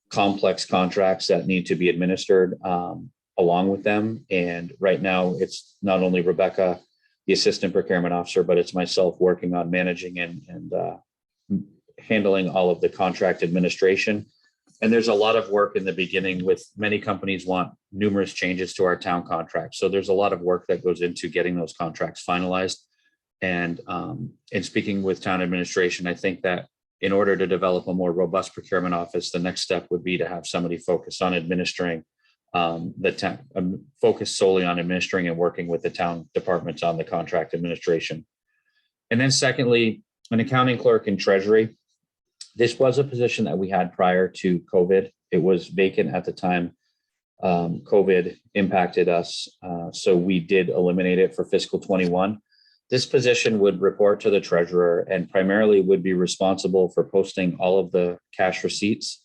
complex contracts that need to be administered along with them. And right now it's not only Rebecca, the assistant procurement officer, but it's myself working on managing and handling all of the contract administration. And there's a lot of work in the beginning. With many companies want numerous changes to our town contract. So there's a lot of work that goes into getting those contracts finalized. And speaking with town administration, I think that in order to develop a more robust procurement office, the next step would be to have somebody focus on administering the town, focus solely on administering and working with the town departments on the contract administration. And then secondly, an accounting clerk in Treasury. This was a position that we had prior to COVID. It was vacant at the time COVID impacted us. So we did eliminate it for fiscal 21. This position would report to the treasurer and primarily would be responsible for posting all of the cash receipts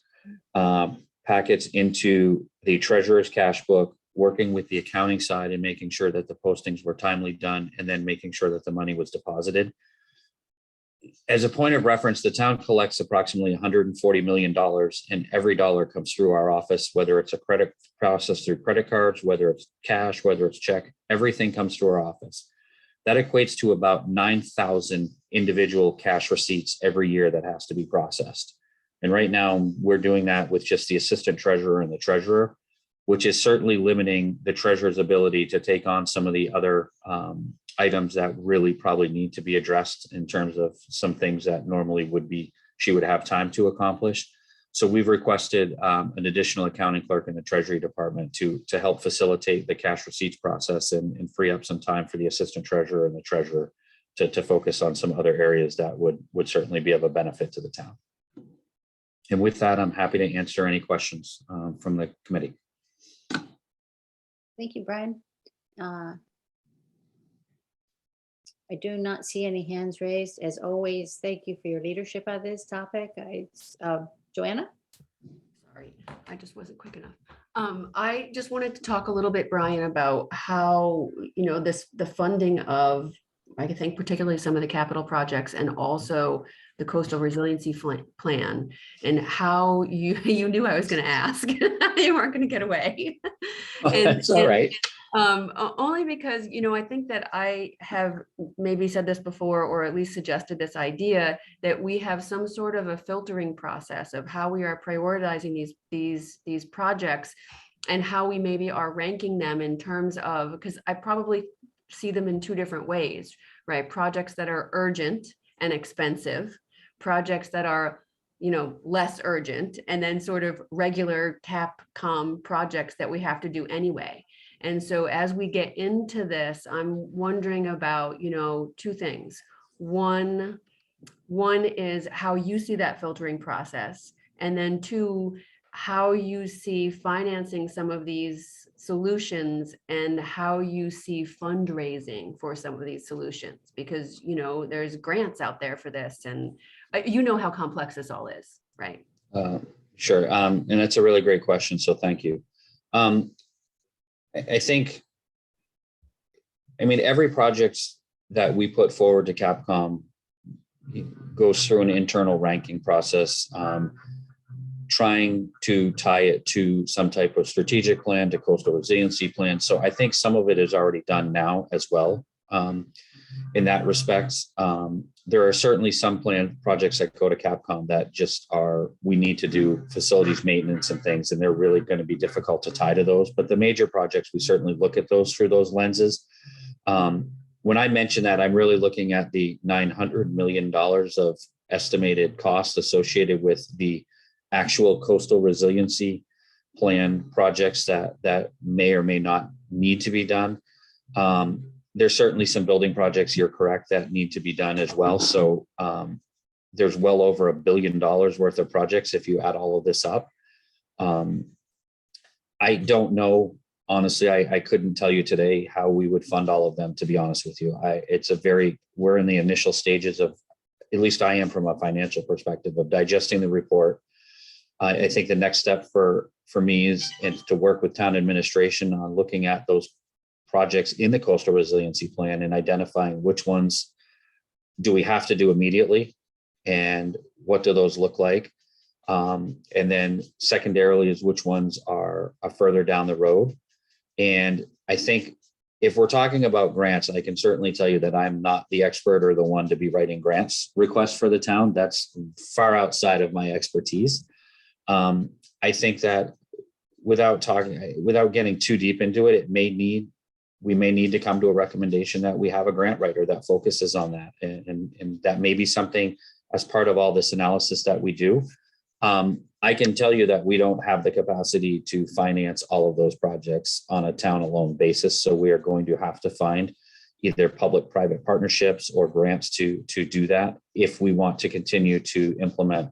packets into the treasurer's cash book, working with the accounting side and making sure that the postings were timely done, and then making sure that the money was deposited. As a point of reference, the town collects approximately $140 million, and every dollar comes through our office, whether it's a credit process through credit cards, whether it's cash, whether it's check, everything comes through our office. That equates to about 9,000 individual cash receipts every year that has to be processed. And right now we're doing that with just the assistant treasurer and the treasurer, which is certainly limiting the treasurer's ability to take on some of the other items that really probably need to be addressed in terms of some things that normally she would have time to accomplish. So we've requested an additional accounting clerk in the Treasury Department to help facilitate the cash receipts process and free up some time for the assistant treasurer and the treasurer to focus on some other areas that would certainly be of a benefit to the town. And with that, I'm happy to answer any questions from the committee. Thank you, Brian. I do not see any hands raised. As always, thank you for your leadership on this topic. Joanna? Sorry, I just wasn't quick enough. I just wanted to talk a little bit, Brian, about how, the funding of, I think particularly some of the capital projects and also the Coastal Resiliency Plan, and how you knew I was going to ask. You weren't going to get away. That's all right. Only because, I think that I have maybe said this before, or at least suggested this idea that we have some sort of a filtering process of how we are prioritizing these projects and how we maybe are ranking them in terms of, because I probably see them in two different ways, right? Projects that are urgent and expensive, projects that are, you know, less urgent, and then sort of regular CapCom projects that we have to do anyway. And so as we get into this, I'm wondering about, you know, two things. One is how you see that filtering process, and then two, how you see financing some of these solutions and how you see fundraising for some of these solutions, because, you know, there's grants out there for this, and you know how complex this all is, right? Sure. And that's a really great question. So thank you. I think, I mean, every project that we put forward to Capcom goes through an internal ranking process, trying to tie it to some type of strategic plan, to coastal resiliency plan. So I think some of it is already done now as well. In that respect, there are certainly some planned projects that go to Capcom that just are, we need to do facilities maintenance and things, and they're really going to be difficult to tie to those. But the major projects, we certainly look at those through those lenses. When I mention that, I'm really looking at the $900 million of estimated costs associated with the actual coastal resiliency plan projects that may or may not need to be done. There's certainly some building projects, you're correct, that need to be done as well. So there's well over $1 billion worth of projects if you add all of this up. I don't know, honestly, I couldn't tell you today how we would fund all of them, to be honest with you. We're in the initial stages of, at least I am from a financial perspective, of digesting the report. I think the next step for me is to work with town administration on looking at those projects in the coastal resiliency plan and identifying which ones do we have to do immediately and what do those look like. And then secondarily is which ones are further down the road. And I think if we're talking about grants, I can certainly tell you that I'm not the expert or the one to be writing grants requests for the town. That's far outside of my expertise. I think that without getting too deep into it, we may need to come to a recommendation that we have a grant writer that focuses on that. And that may be something as part of all this analysis that we do. I can tell you that we don't have the capacity to finance all of those projects on a town alone basis. So we are going to have to find either public-private partnerships or grants to do that if we want to continue to implement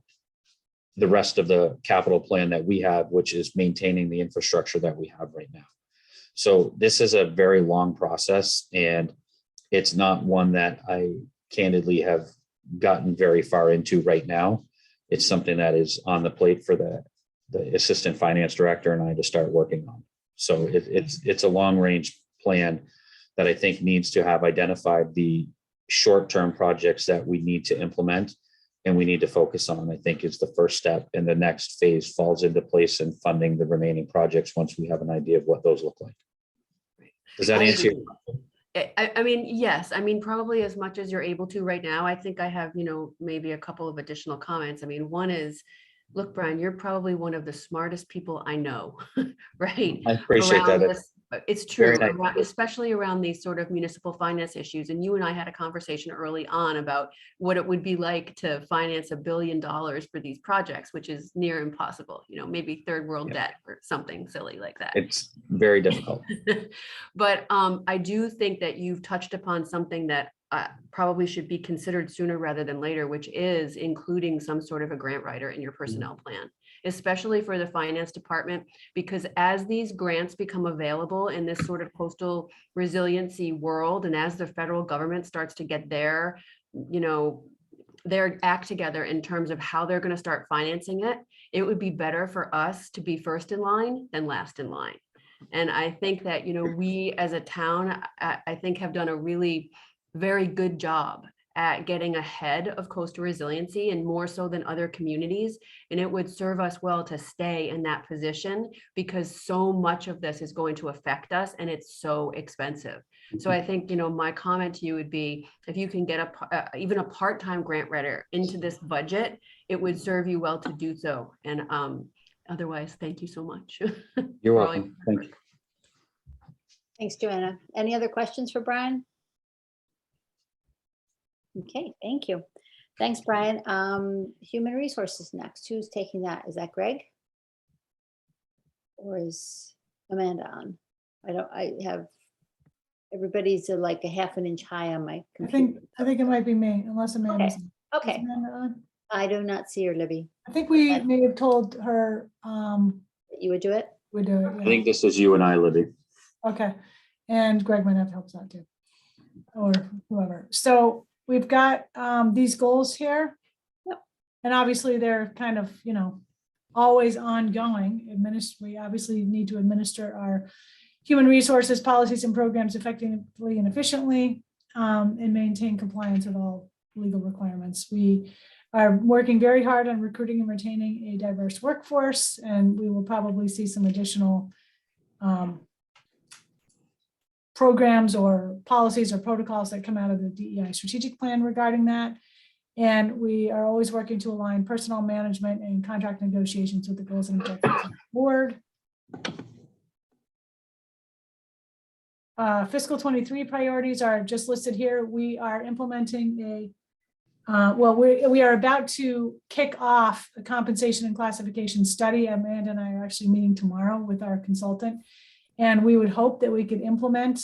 the rest of the capital plan that we have, which is maintaining the infrastructure that we have right now. So this is a very long process, and it's not one that I candidly have gotten very far into right now. It's something that is on the plate for the assistant finance director and I to start working on. So it's a long range plan that I think needs to have identified the short-term projects that we need to implement and we need to focus on, I think, is the first step. And the next phase falls into place in funding the remaining projects once we have an idea of what those look like. Does that answer your question? I mean, yes, I mean, probably as much as you're able to right now. I think I have, you know, maybe a couple of additional comments. I mean, one is, look, Brian, you're probably one of the smartest people I know, right? I appreciate Around that. this. It's true, Very nice. especially around these sort of municipal finance issues. And you and I had a conversation early on about what it would be like to finance $1 billion for these projects, which is near impossible, you know, maybe third world debt or something silly like that. It's very difficult. But I do think that you've touched upon something that probably should be considered sooner rather than later, which is including some sort of a grant writer in your personnel plan, especially for the finance department, because as these grants become available in this sort of coastal resiliency world, and as the federal government starts to get their, you know, their act together in terms of how they're going to start financing it, it would be better for us to be first in line than last in line. And I think that, you know, we as a town, I think have done a really very good job at getting ahead of coastal resiliency, and more so than other communities. And it would serve us well to stay in that position, because so much of this is going to affect us and it's so expensive. So I think, you know, my comment to you would be, if you can get even a part-time grant writer into this budget, it would serve you well to do so. And otherwise, thank you so much. You're welcome. Thank you. Thanks, Joanna. Any other questions for Brian? Okay, thank you. Thanks, Brian. Human Resources next. Who's taking that? Is that Greg? Or is Amanda on? I have, everybody's like a half an inch high on my computer. I think it might be me, unless Amanda's. Okay. Is Amanda on? I do not see her, Libby. I think we may have told her You would do it? we do it. I Yeah. think this is you and I, Libby. Okay, and Greg might have to help us out too, or whoever. So we've got these goals here. Yep. And obviously they're kind of, always ongoing. We obviously need to administer our human resources, policies, and programs effectively and efficiently, and maintain compliance with all legal requirements. We are working very hard on recruiting and retaining a diverse workforce, and we will probably see some additional programs or policies or protocols that come out of the DEI strategic plan regarding that. And we are always working to align personnel management and contract negotiations with the goals and objectives of the board. Fiscal 23 priorities are just listed here. We are implementing we are about to kick off a compensation and classification study. Amanda and I are actually meeting tomorrow with our consultant, and we would hope that we could implement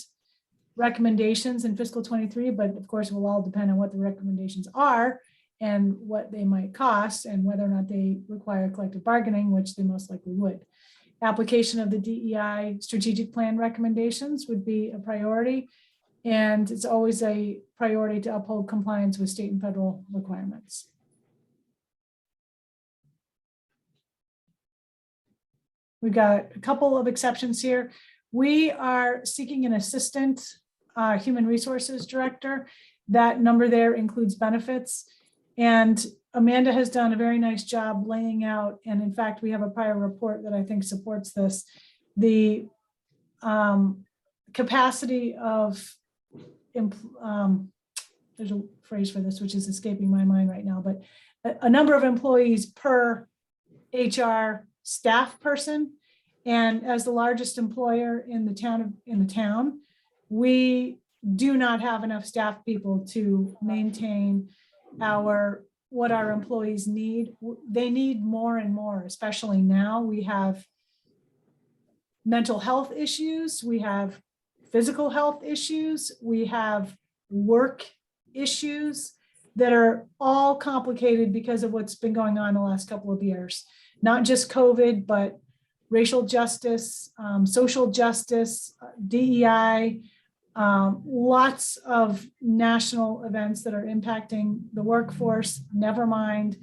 recommendations in fiscal 23, but of course it will all depend on what the recommendations are and what they might cost and whether or not they require collective bargaining, which they most likely would. Application of the DEI strategic plan recommendations would be a priority, and it's always a priority to uphold compliance with state and federal requirements. We've got a couple of exceptions here. We are seeking an assistant human resources director. That number there includes benefits. And Amanda has done a very nice job laying out, and in fact, we have a prior report that I think supports this, the capacity of, there's a phrase for this, which is escaping my mind right now, but a number of employees per HR staff person. And as the largest employer in the town, we do not have enough staff people to maintain what our employees need. They need more and more, especially now. We have mental health issues, we have physical health issues, we have work issues that are all complicated because of what's been going on the last couple of years. Not just COVID, but racial justice, social justice, DEI, lots of national events that are impacting the workforce, never mind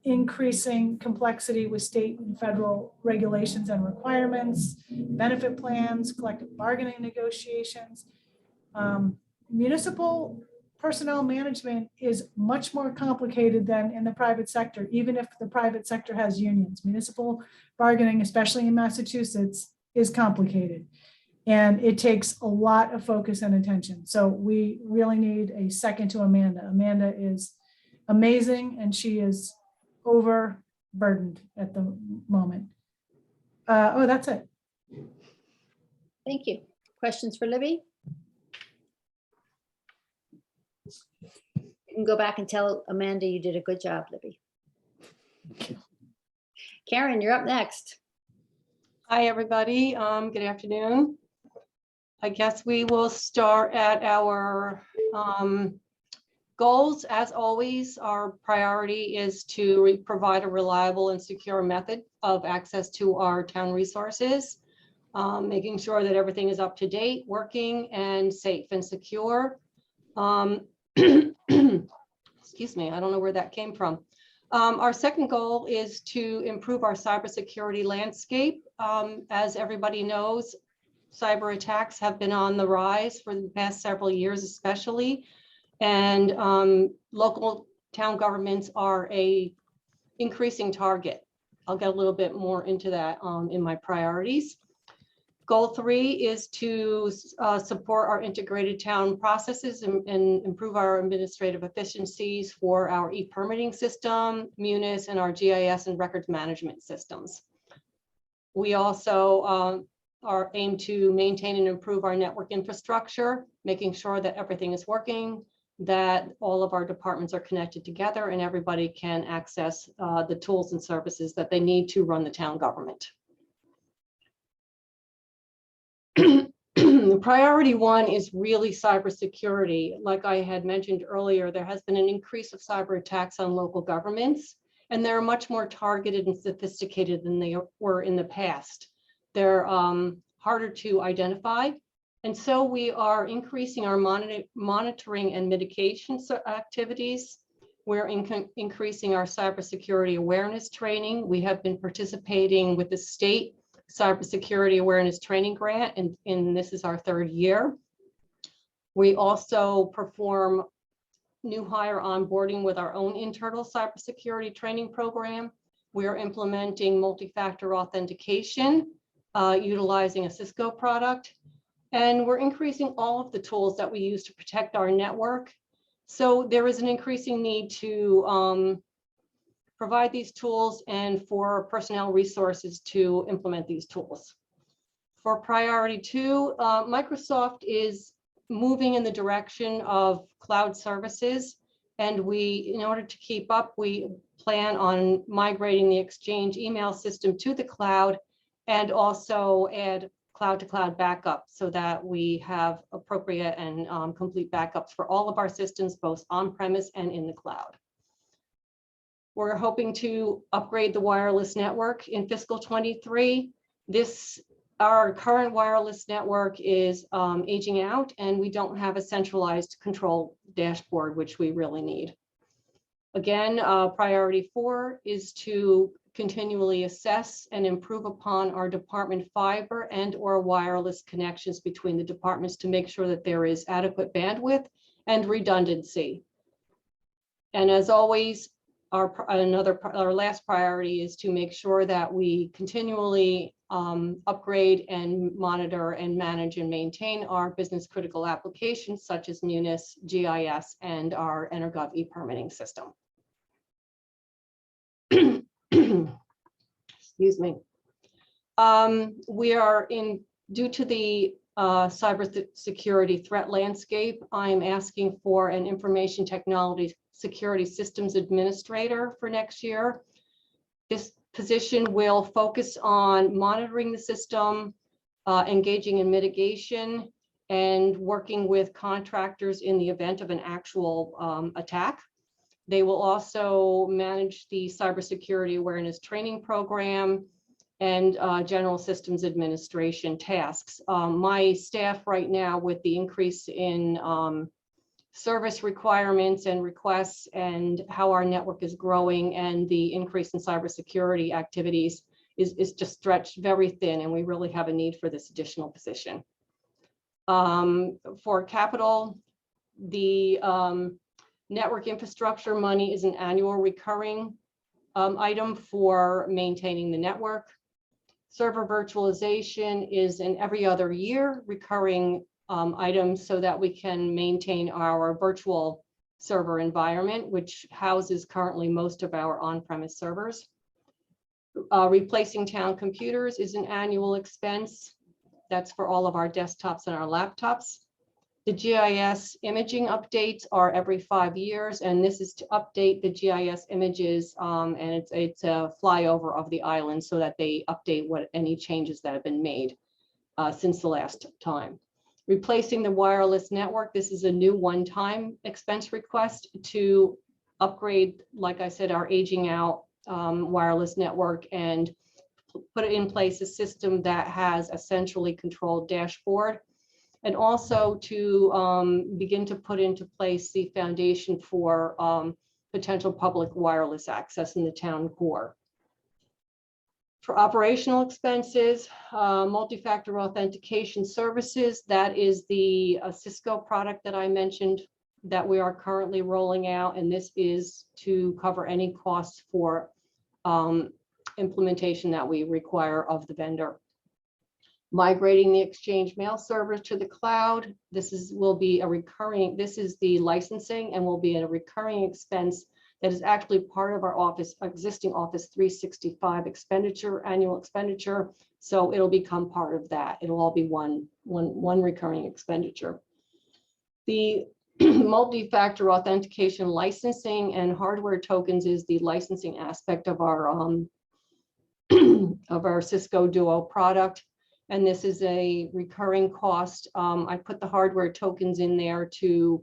increasing complexity with state and federal regulations and requirements, benefit plans, collective bargaining negotiations. Municipal personnel management is much more complicated than in the private sector, even if the private sector has unions. Municipal bargaining, especially in Massachusetts, is complicated. And it takes a lot of focus and attention. So we really need a second to Amanda. Amanda is amazing, and she is overburdened at the moment. That's it. Thank you. Questions for Libby? You can go back and tell Amanda you did a good job, Libby. Karen, you're up next. Hi, everybody. Good afternoon. I guess we will start at our goals. As always, our priority is to provide a reliable and secure method of access to our town resources, making sure that everything is up to date, working, and safe and secure. Excuse me, I don't know where that came from. Our second goal is to improve our cybersecurity landscape. As everybody knows, cyber attacks have been on the rise for the past several years, especially, and local town governments are an increasing target. I'll get a little bit more into that in my priorities. Goal 3 is to support our integrated town processes and improve our administrative efficiencies for our e-permitting system, Munis, and our GIS and records management systems. We also our aim to maintain and improve our network infrastructure, making sure that everything is working, that all of our departments are connected together and everybody can access the tools and services that they need to run the town government. Priority one is really cybersecurity. Like I had mentioned earlier, there has been an increase of cyber attacks on local governments, and they're much more targeted and sophisticated than they were in the past. They're harder to identify. And so we are increasing our monitoring and mitigation activities. We're increasing our cybersecurity awareness training. We have been participating with the state cybersecurity awareness training grant, and this is our 3rd year. We also perform new hire onboarding with our own internal cybersecurity training program. We are implementing multi-factor authentication, utilizing a Cisco product. And we're increasing all of the tools that we use to protect our network. So there is an increasing need to provide these tools and for personnel resources to implement these tools. For priority two, Microsoft is moving in the direction of cloud services. And in order to keep up, we plan on migrating the Exchange email system to the cloud and also add cloud-to-cloud backup so that we have appropriate and complete backups for all of our systems, both on-premise and in the cloud. We're hoping to upgrade the wireless network in fiscal 23. Our current wireless network is aging out, and we don't have a centralized control dashboard, which we really need. Again, priority 4 is to continually assess and improve upon our department fiber and/or wireless connections between the departments to make sure that there is adequate bandwidth and redundancy. And as always, our last priority is to make sure that we continually upgrade and monitor and manage and maintain our business critical applications such as Munis, GIS, and our Nrta e-permitting system. Excuse me. We are due to the cybersecurity threat landscape, I'm asking for an information technology security systems administrator for next year. This position will focus on monitoring the system, engaging in mitigation, and working with contractors in the event of an actual attack. They will also manage the cybersecurity awareness training program and general systems administration tasks. My staff right now, with the increase in service requirements and requests and how our network is growing and the increase in cybersecurity activities is just stretched very thin, and we really have a need for this additional position. For capital, the network infrastructure money is an annual recurring item for maintaining the network. Server virtualization is an every other year recurring item so that we can maintain our virtual server environment, which houses currently most of our on-premise servers. Replacing town computers is an annual expense. That's for all of our desktops and our laptops. The GIS imaging updates are every 5 years, and this is to update the GIS images, and it's a flyover of the island so that they update any changes that have been made since the last time. Replacing the wireless network, this is a new one-time expense request to upgrade, like I said, our aging out wireless network and put in place a system that has a centrally controlled dashboard, and also to begin to put into place the foundation for potential public wireless access in the town core. For operational expenses, multi-factor authentication services, that is the Cisco product that I mentioned that we are currently rolling out, and this is to cover any costs for implementation that we require of the vendor. Migrating the Exchange mail server to the cloud, this is the licensing and will be a recurring expense that is actually part of our existing Office 365 annual expenditure. So it'll become part of that. It'll all be one recurring expenditure. The multi-factor authentication licensing and hardware tokens is the licensing aspect of our Cisco Duo product. And this is a recurring cost. I put the hardware tokens in there to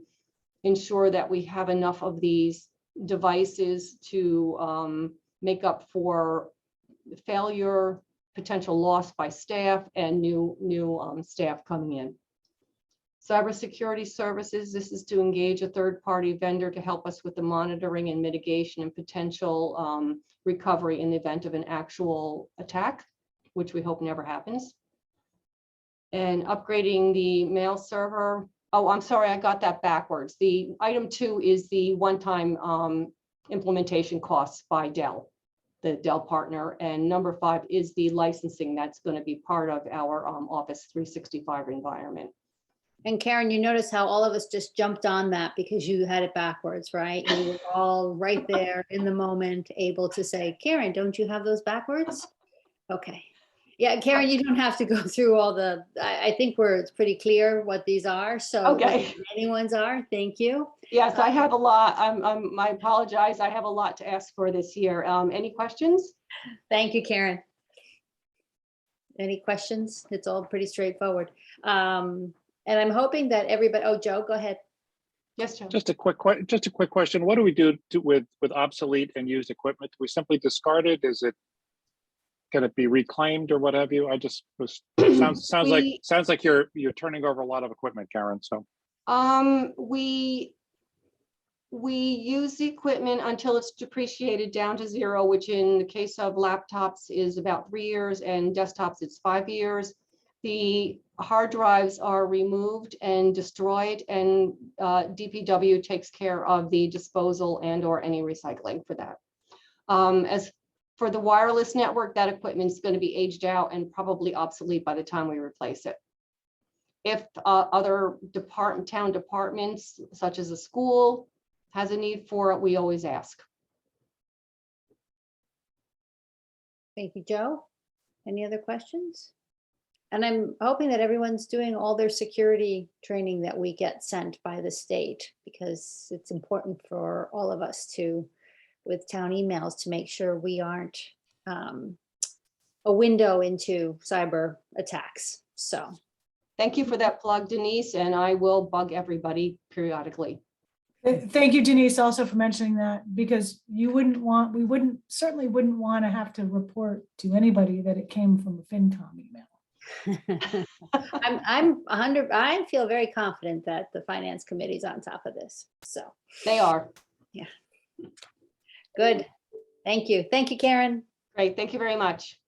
ensure that we have enough of these devices to make up for failure, potential loss by staff, and new staff coming in. Cybersecurity services, this is to engage a third-party vendor to help us with the monitoring and mitigation and potential recovery in the event of an actual attack, which we hope never happens. And upgrading the mail server. Oh, I'm sorry, I got that backwards. The item 2 is the one-time implementation costs by Dell, the Dell partner. And number 5 is the licensing that's going to be part of our Office 365 environment. And Karen, you notice how all of us just jumped on that because you had it backwards, right? We were all right there in the moment, able to say, Karen, don't you have those backwards? Okay. Yeah, Karen, you don't have to go through all the, I think it's pretty clear what these are. So Okay. anyone's are, thank you. Yes, I have a lot. I apologize. I have a lot to ask for this year. Any questions? Thank you, Karen. Any questions? It's all pretty straightforward. And I'm hoping that everybody, oh, Joe, go ahead. Yes, Joe. Just a quick question. What do we do with obsolete and used equipment? Do we simply discard it? Is it, can it be reclaimed or what have you? I just was, sounds like you're turning over a lot of equipment, Karen, so. We use the equipment until it's depreciated down to 0, which in the case of laptops is about 3 years, and desktops it's 5 years. The hard drives are removed and destroyed, and DPW takes care of the disposal and or any recycling for that. As for the wireless network, that equipment is going to be aged out and probably obsolete by the time we replace it. If other town departments, such as a school, has a need for it, we always ask. Thank you, Joe. Any other questions? And I'm hoping that everyone's doing all their security training that we get sent by the state, because it's important for all of us to, with town emails, to make sure we aren't a window into cyber attacks. So thank you for that plug, Denise, and I will bug everybody periodically. Thank you, Denise, also for mentioning that, because we certainly wouldn't want to have to report to anybody that it came from a FinCom email. I feel very confident that the finance committee's on top of this. So they are. Yeah. Good. Thank you. Thank you, Karen. Great. Thank you very much.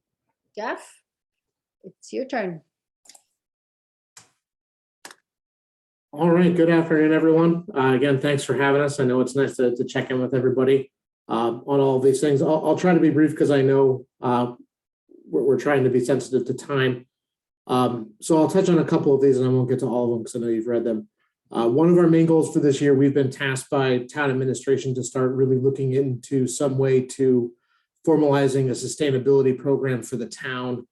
Jeff, it's your turn. All right. Good afternoon, everyone. Again, thanks for having us. I know it's nice to check in with everybody on all of these things. I'll try to be brief because I know we're trying to be sensitive to time. So I'll touch on a couple of these and I won't get to all of them because I know you've read them. One of our main goals for this year, we've been tasked by town administration to start really looking into some way to formalizing a sustainability program for the town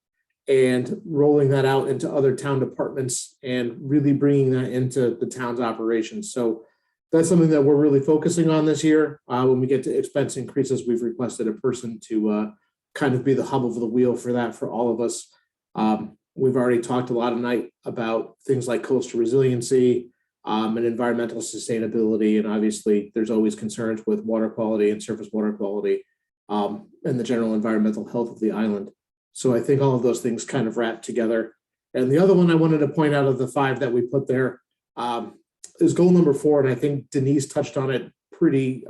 and rolling that out into other town departments and really bringing that into the town's operations. So that's something that we're really focusing on this year. When we get to expense increases, we've requested a person to kind of be the hub of the wheel for that for all of us. We've already talked a lot tonight about things like coastal resiliency and environmental sustainability. And obviously there's always concerns with water quality and surface water quality and the general environmental health of the island. So I think all of those things kind of wrap together. And the other one I wanted to point out of the 5 that we put there is goal number 4. And I think Denise touched on it pretty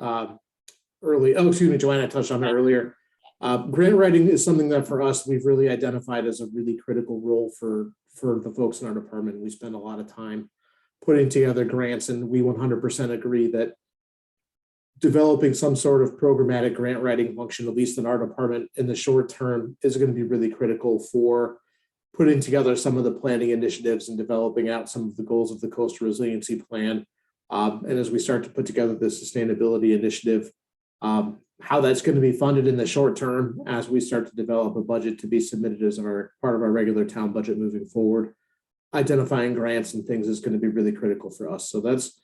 early. Oh, excuse me, Joanna touched on it earlier. Grant writing is something that for us, we've really identified as a really critical role for the folks in our department. We spend a lot of time putting together grants, and we 100% agree that developing some sort of programmatic grant writing function, at least in our department in the short term, is going to be really critical for putting together some of the planning initiatives and developing out some of the goals of the coastal resiliency plan. And as we start to put together the sustainability initiative, How that's going to be funded in the short term as we start to develop a budget to be submitted as our part of our regular town budget moving forward. Identifying grants and things is going to be really critical for us. So that's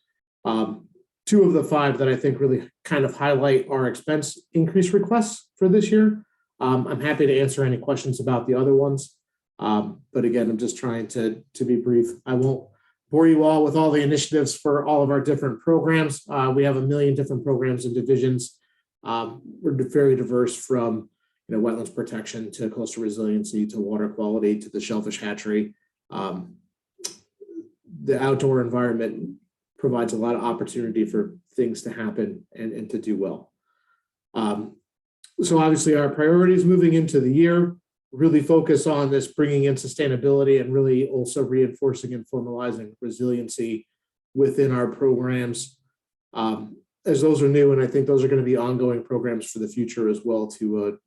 two of the five that I think really kind of highlight our expense increase requests for this year. I'm happy to answer any questions about the other ones. But again, I'm just trying to be brief. I won't bore you all with all the initiatives for all of our different programs. We have a million different programs and divisions. We're very diverse from wetlands protection to coastal resiliency to water quality to the shellfish hatchery. The outdoor environment provides a lot of opportunity for things to happen and to do well. So obviously our priorities moving into the year really focus on this bringing in sustainability and really also reinforcing and formalizing resiliency within our programs. As those are new, and I think those are going to be ongoing programs for the future as well to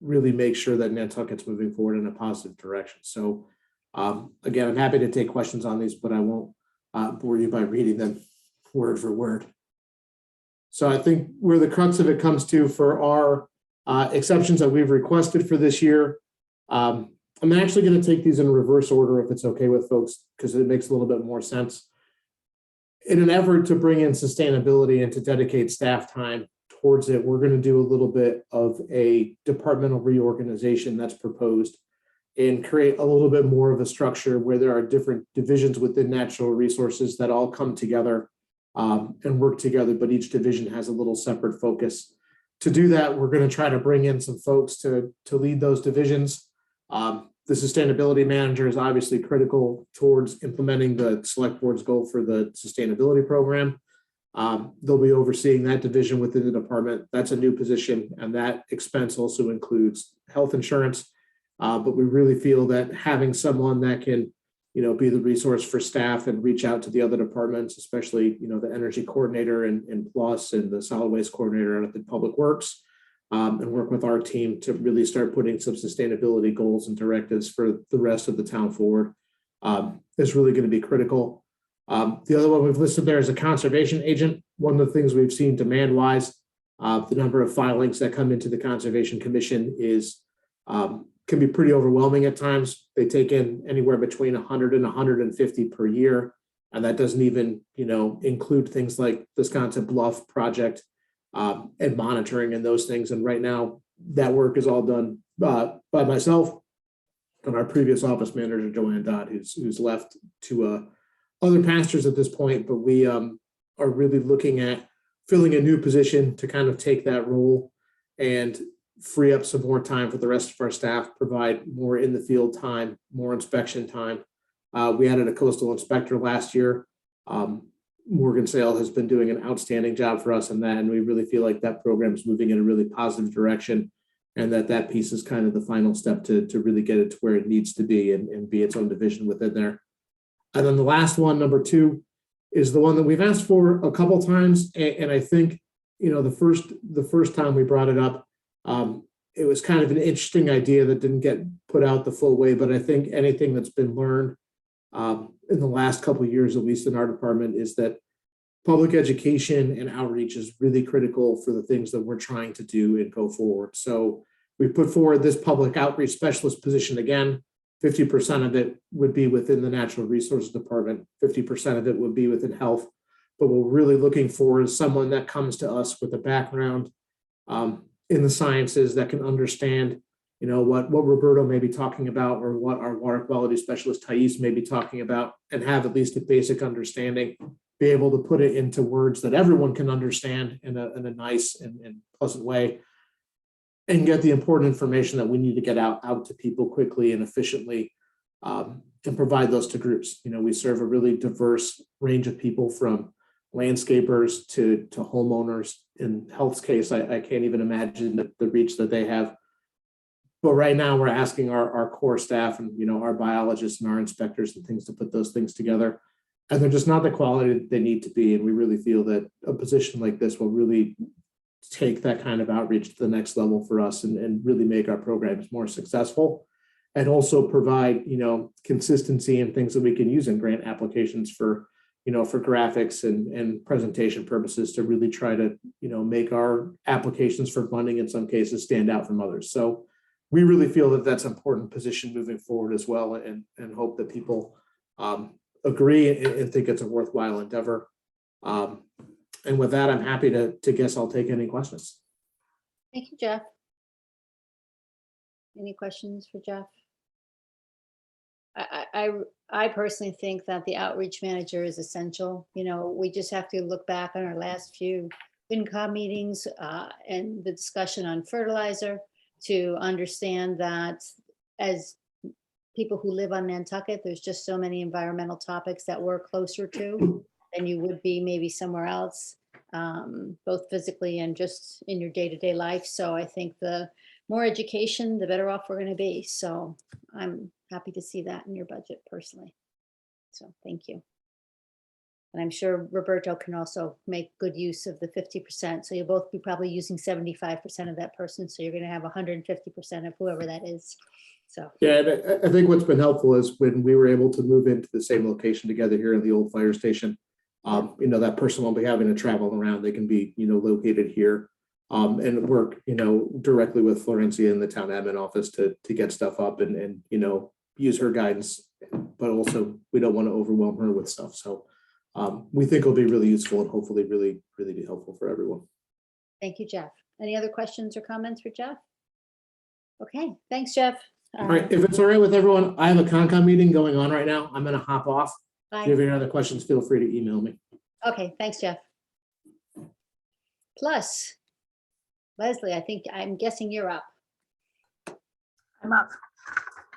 really make sure that Nantucket's moving forward in a positive direction. So again, I'm happy to take questions on these, but I won't bore you by reading them word for word. So I think where the crux of it comes to for our exceptions that we've requested for this year, I'm actually going to take these in reverse order if it's okay with folks, because it makes a little bit more sense. In an effort to bring in sustainability and to dedicate staff time towards it, we're going to do a little bit of a departmental reorganization that's proposed and create a little bit more of a structure where there are different divisions within natural resources that all come together and work together, but each division has a little separate focus. To do that, we're going to try to bring in some folks to lead those divisions. The sustainability manager is obviously critical towards implementing the select board's goal for the sustainability program. They'll be overseeing that division within the department. That's a new position, and that expense also includes health insurance. But we really feel that having someone that can, be the resource for staff and reach out to the other departments, especially, the energy coordinator and plus and the solid waste coordinator at the public works, and work with our team to really start putting some sustainability goals and directives for the rest of the town forward is really going to be critical. The other one we've listed there is a conservation agent. One of the things we've seen demand-wise, the number of filings that come into the Conservation Commission is can be pretty overwhelming at times. They take in anywhere between 100 and 150 per year, and that doesn't even include things like Wisconsin Bluff project and monitoring and those things. And right now, that work is all done by myself and our previous office manager, Joanne Dodd, who's left to other pastors at this point. But we are really looking at filling a new position to kind of take that role and free up some more time for the rest of our staff, provide more in the field time, more inspection time. We added a coastal inspector last year. Morgan Sale has been doing an outstanding job for us in that, and we really feel like that program is moving in a really positive direction, and that piece is kind of the final step to really get it to where it needs to be and be its own division within there. And then the last one, number 2, is the one that we've asked for a couple times, and I think the first time we brought it up, it was kind of an interesting idea that didn't get put out the full way. But I think anything that's been learned in the last couple of years, at least in our department, is that public education and outreach is really critical for the things that we're trying to do and go forward. So we put forward this public outreach specialist position again. 50% of it would be within the natural resources department. 50% of it would be within health. But what we're really looking for is someone that comes to us with a background in the sciences that can understand, what Roberto may be talking about, or what our water quality specialist Thais may be talking about, and have at least a basic understanding, be able to put it into words that everyone can understand in a nice and pleasant way, and get the important information that we need to get out to people quickly and efficiently, and provide those to groups. We serve a really diverse range of people, from landscapers to homeowners. In health's case, I can't even imagine the reach that they have. But right now we're asking our core staff and our biologists and our inspectors and things to put those things together. And they're just not the quality that they need to be. And we really feel that a position like this will really take that kind of outreach to the next level for us and really make our programs more successful, and also provide consistency and things that we can use in grant applications for for graphics and presentation purposes to really try to, make our applications for funding in some cases stand out from others. So we really feel that that's an important position moving forward as well, and hope that people agree and think it's a worthwhile endeavor. And with that, I'm happy to guess I'll take any questions. Thank you, Jeff. Any questions for Jeff? I personally think that the outreach manager is essential. We just have to look back on our last few FinCom meetings and the discussion on fertilizer to understand that as people who live on Nantucket, there's just so many environmental topics that we're closer to than you would be maybe somewhere else, both physically and just in your day-to-day life. So I think the more education, the better off we're going to be. So I'm happy to see that in your budget personally. So thank you. And I'm sure Roberto can also make good use of the 50%. So you'll both be probably using 75% of that person. So you're going to have 150% of whoever that is. So yeah, I think what's been helpful is when we were able to move into the same location together here in the old fire station, that person won't be having to travel around. They can be, located here and work, directly with Florencia in the town admin office to get stuff up and use her guidance, but also we don't want to overwhelm her with stuff. So we think it'll be really useful and hopefully really, really be helpful for everyone. thank you, Jeff. Any other questions or comments for Jeff? Okay, thanks, Jeff. All right, if it's all right with everyone, I have a Concom meeting going on right now. I'm going to hop off. Bye. If you have any other questions, feel free to email me. Okay, thanks, Jeff. Plus, Leslie, I'm guessing you're up. I'm up.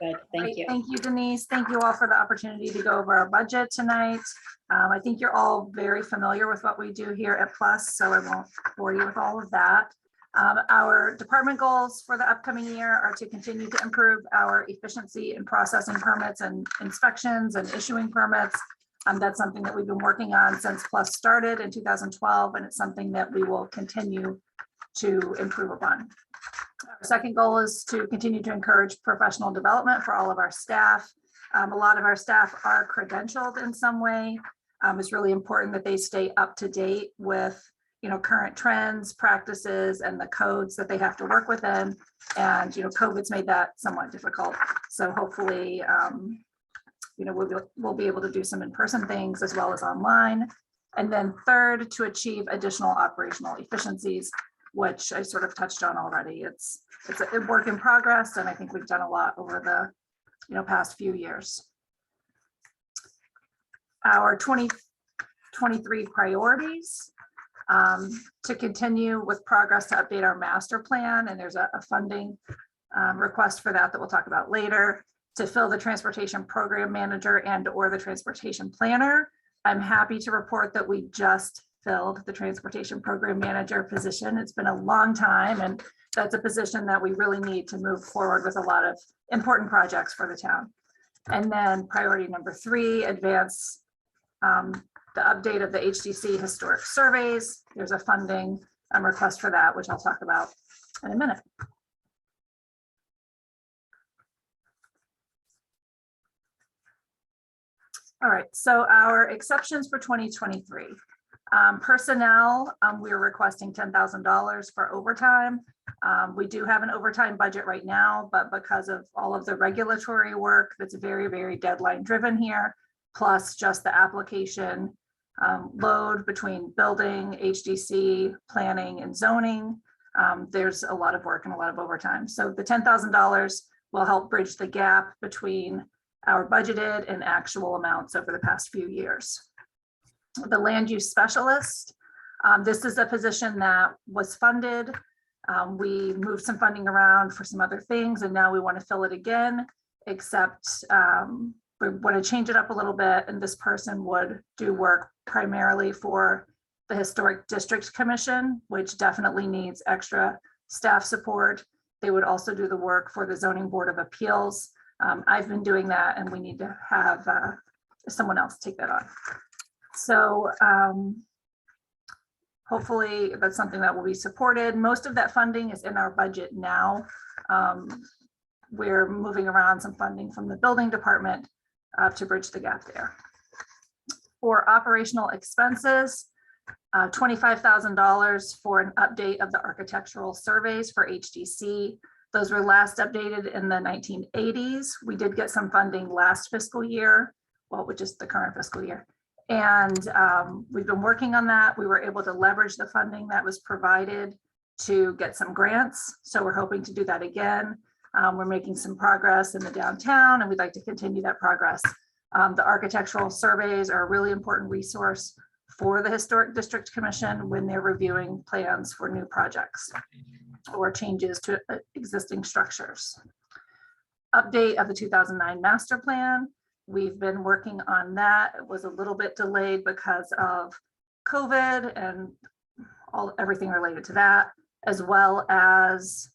Good, thank Great. you. Thank you, Denise. Thank you all for the opportunity to go over our budget tonight. I think you're all very familiar with what we do here at Plus, so I won't bore you with all of that. Our department goals for the upcoming year are to continue to improve our efficiency in processing permits and inspections and issuing permits. That's something that we've been working on since Plus started in 2012, and it's something that we will continue to improve upon. Our second goal is to continue to encourage professional development for all of our staff. A lot of our staff are credentialed in some way. It's really important that they stay up to date with current trends, practices, and the codes that they have to work within. And COVID's made that somewhat difficult. So hopefully, we'll be able to do some in-person things as well as online. And then third, to achieve additional operational efficiencies, which I sort of touched on already. It's a work in progress, and I think we've done a lot over the past few years. Our 2023 priorities. To continue with progress to update our master plan, and there's a funding request for that we'll talk about later. To fill the transportation program manager and/or the transportation planner. I'm happy to report that we just filled the transportation program manager position. It's been a long time, and that's a position that we really need to move forward with a lot of important projects for the town. And then priority number 3, advance the update of the HDC historic surveys. There's a funding request for that, which I'll talk about in a minute. All right, so our exceptions for 2023. Personnel, we're requesting $10,000 for overtime. We do have an overtime budget right now, but because of all of the regulatory work that's very, very deadline driven here, plus just the application load between building, HDC, planning, and zoning, there's a lot of work and a lot of overtime. So the $10,000 will help bridge the gap between our budgeted and actual amounts over the past few years. The land use specialist, this is a position that was funded. We moved some funding around for some other things, and now we want to fill it again, except we want to change it up a little bit, and this person would do work primarily for the Historic District Commission, which definitely needs extra staff support. They would also do the work for the Zoning Board of Appeals. I've been doing that, and we need to have someone else take that on. So hopefully that's something that will be supported. Most of that funding is in our budget now. We're moving around some funding from the building department to bridge the gap there. For operational expenses, $25,000 for an update of the architectural surveys for HDC. Those were last updated in the 1980s. We did get some funding last fiscal year, well, which is the current fiscal year. And we've been working on that. We were able to leverage the funding that was provided to get some grants. So we're hoping to do that again. We're making some progress in the downtown and we'd like to continue that progress. The architectural surveys are a really important resource for the Historic District Commission when they're reviewing plans for new projects or changes to existing structures. Update of the 2009 master plan. We've been working on that. It was a little bit delayed because of COVID and everything related to that, as well as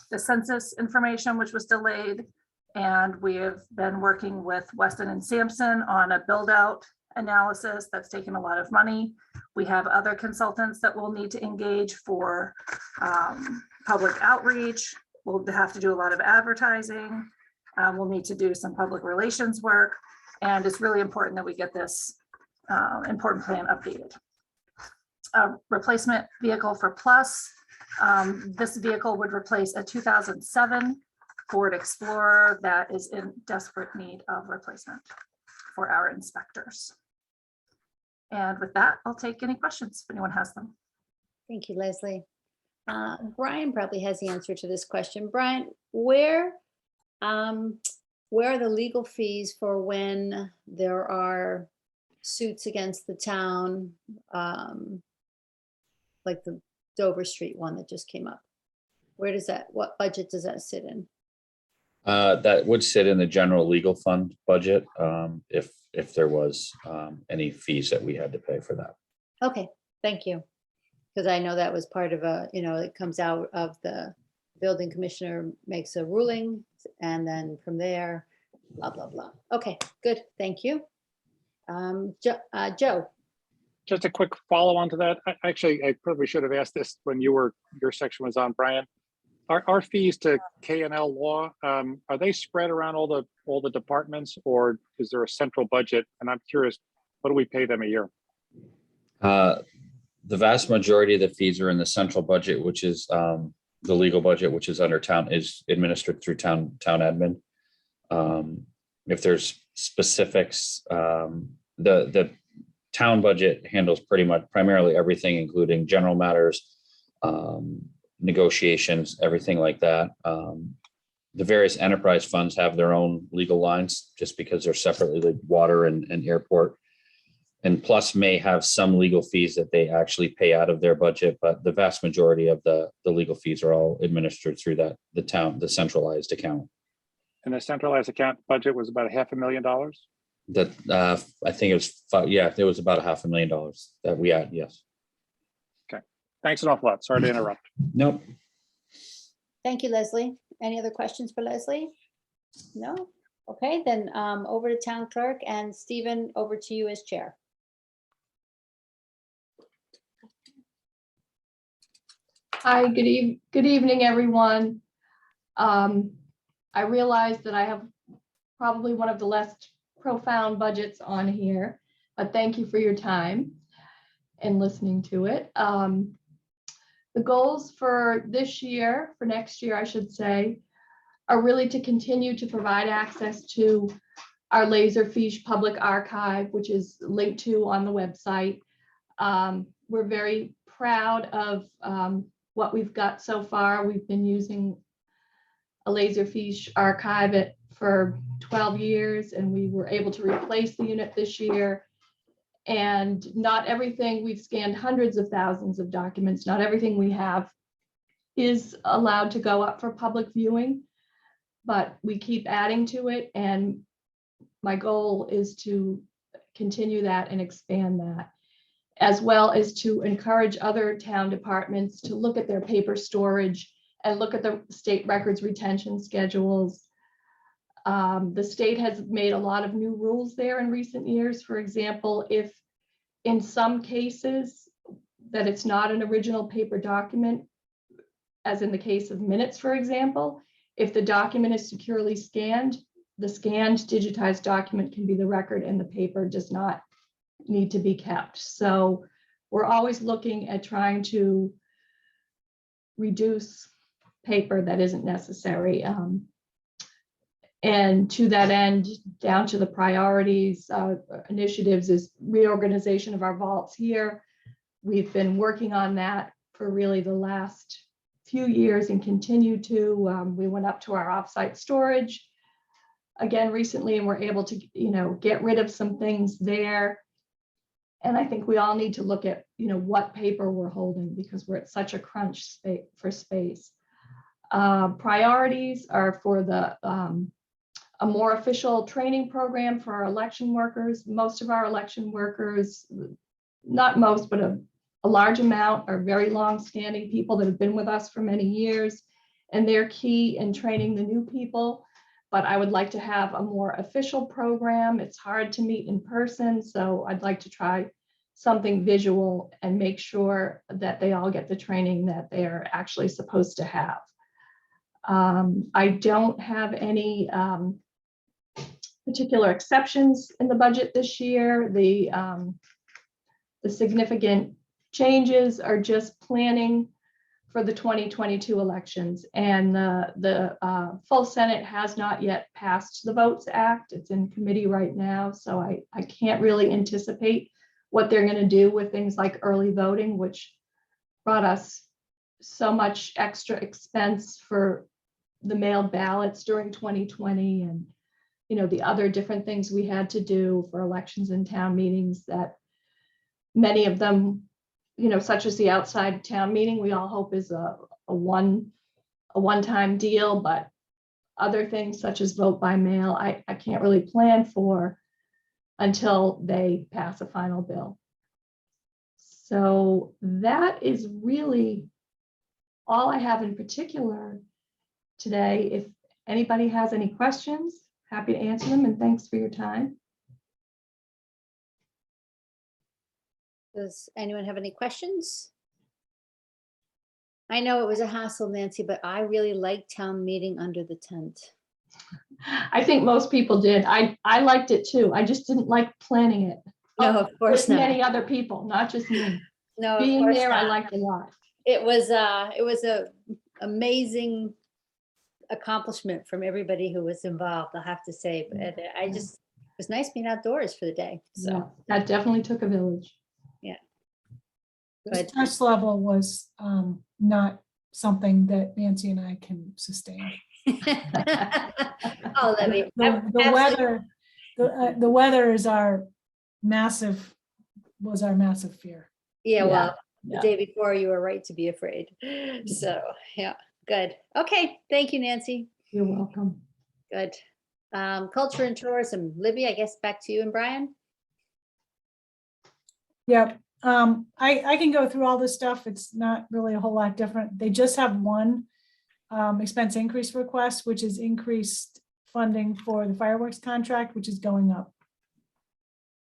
the census information, which was delayed. And we have been working with Weston and Sampson on a build out analysis that's taken a lot of money. We have other consultants that will need to engage for public outreach. We'll have to do a lot of advertising. We'll need to do some public relations work. And it's really important that we get this important plan updated. Replacement vehicle for Plus. This vehicle would replace a 2007 Ford Explorer that is in desperate need of replacement for our inspectors. And with that, I'll take any questions if anyone has them. Thank you, Leslie. Brian probably has the answer to this question. Brian, where are the legal fees for when there are suits against the town, like the Dover Street one that just came up? Where does that, what budget does that sit in? That would sit in the general legal fund budget, if there was any fees that we had to pay for that. Okay, thank you. Because I know that was part of a, it comes out of the building commissioner makes a ruling and then from there, blah, blah, blah. Okay, good, thank you. Joe. Just a quick follow on to that. I probably should have asked this when your section was on, Brian. Our fees to K&L Law, are they spread around all the departments, or is there a central budget? And I'm curious, what do we pay them a year? The vast majority of the fees are in the central budget, which is the legal budget, which is under town, is administered through town admin. If there's specifics, the town budget handles primarily everything, including general matters, negotiations, everything like that. The various enterprise funds have their own legal lines just because they're separately, like water and airport. And Plus may have some legal fees that they actually pay out of their budget, but the vast majority of the legal fees are all administered through the centralized account. And the centralized account budget was about $500,000? That I think it was, it was about $500,000 that we had, yes. Okay, thanks an awful lot. Sorry to interrupt. Nope. Thank you, Leslie. Any other questions for Leslie? No? Okay, then over to Town Clerk, and Stephen, over to you as chair. Hi, good evening, everyone. I realize that I have probably one of the less profound budgets on here, but thank you for your time and listening to it. The goals for this year, for next year, I should say, are really to continue to provide access to our Laserfiche public archive, which is linked to on the website. We're very proud of what we've got so far. We've been using a Laserfiche archive for 12 years, and we were able to replace the unit this year. And not everything, we've scanned hundreds of thousands of documents. Not everything we have is allowed to go up for public viewing, but we keep adding to it. And my goal is to continue that and expand that, as well as to encourage other town departments to look at their paper storage and look at the state records retention schedules. The state has made a lot of new rules there in recent years. For example, if in some cases that it's not an original paper document, as in the case of minutes, for example, if the document is securely scanned, the scanned digitized document can be the record and the paper does not need to be kept. So we're always looking at trying to reduce paper that isn't necessary. And to that end, down to the priorities, initiatives is reorganization of our vaults here. We've been working on that for really the last few years and continue to. We went up to our offsite storage again recently, and we're able to, get rid of some things there. And I think we all need to look at, what paper we're holding because we're at such a crunch for space. Priorities are for a more official training program for our election workers. Most of our election workers, not most, but a large amount are very long-standing people that have been with us for many years, and they're key in training the new people. But I would like to have a more official program. It's hard to meet in person, so I'd like to try something visual and make sure that they all get the training that they are actually supposed to have. I don't have any particular exceptions in the budget this year. The significant changes are just planning for the 2022 elections, and the full Senate has not yet passed the Votes Act. It's in committee right now, so I can't really anticipate what they're going to do with things like early voting, which brought us so much extra expense for the mailed ballots during 2020 and the other different things we had to do for elections and town meetings that many of them, such as the outside town meeting, we all hope is a one-time deal, but other things such as vote by mail, I can't really plan for until they pass a final bill. So that is really all I have in particular today. If anybody has any questions, happy to answer them, and thanks for your time. Does anyone have any questions? I know it was a hassle, Nancy, but I really like town meeting under the tent. I think most people did. I liked it too. I just didn't like planning it. No, of course with not. many other people, not just me. No, of Being course there, I not. liked a lot. It was a amazing accomplishment from everybody who was involved, I'll have to say. But it was nice being outdoors for the day. So Yeah, that definitely took a village. yeah. The Good. stress level was not something that Nancy and I can sustain. Oh, Libby, The weather is our massive fear. Yeah, well, Yeah. the day before you were right to be afraid. So yeah, good. Okay, thank you, Nancy. You're welcome. Good. Culture and tourism, Libby, I guess back to you and Brian. Yep. I can go through all this stuff. It's not really a whole lot different. They just have one expense increase request, which is increased funding for the fireworks contract, which is going up.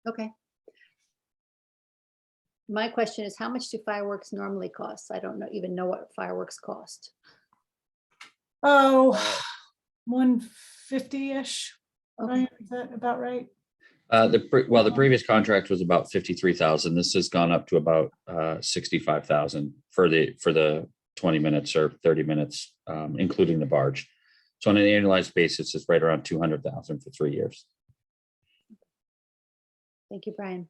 Okay. My question is, how much do fireworks normally cost? I don't even know what fireworks cost. Oh, 150-ish. Okay. Is that about right? The previous contract was about 53,000. This has gone up to about 65,000 for the 20 minutes or 30 minutes, including the barge. So on an annualized basis, it's right around 200,000 for 3 years. Thank you, Brian.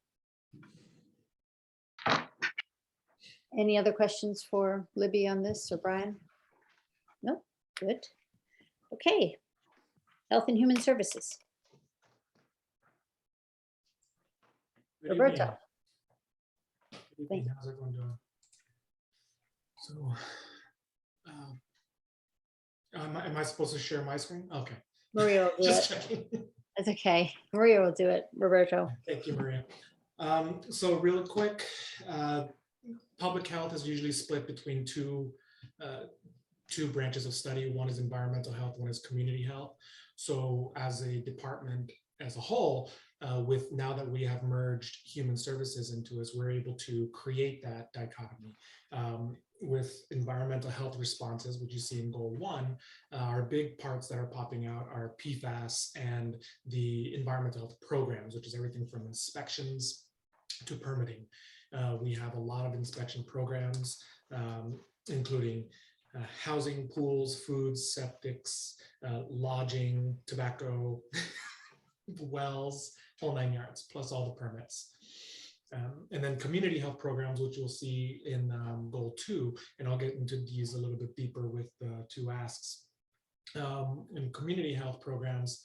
Any other questions for Libby on this or Brian? No, good. Okay. Health and Human Services. Good Roberto. evening. Good evening. How's everyone doing? So, am I supposed to share my screen? Okay. Maria will do Just it. checking. That's okay. Maria will do it. Roberto. Thank you, Maria. So real quick, public health is usually split between two branches of study. One is environmental health, one is community health. So as a department as a whole, with now that we have merged human services into us, we're able to create that dichotomy. With environmental health responses, which you see in goal 1, our big parts that are popping out are PFAS and the environmental health programs, which is everything from inspections to permitting. We have a lot of inspection programs, including housing, pools, foods, septics, lodging, tobacco, wells, whole 9 yards, plus all the permits. And then community health programs, which you'll see in goal 2, and I'll get into these a little bit deeper with the 2 asks. In community health programs,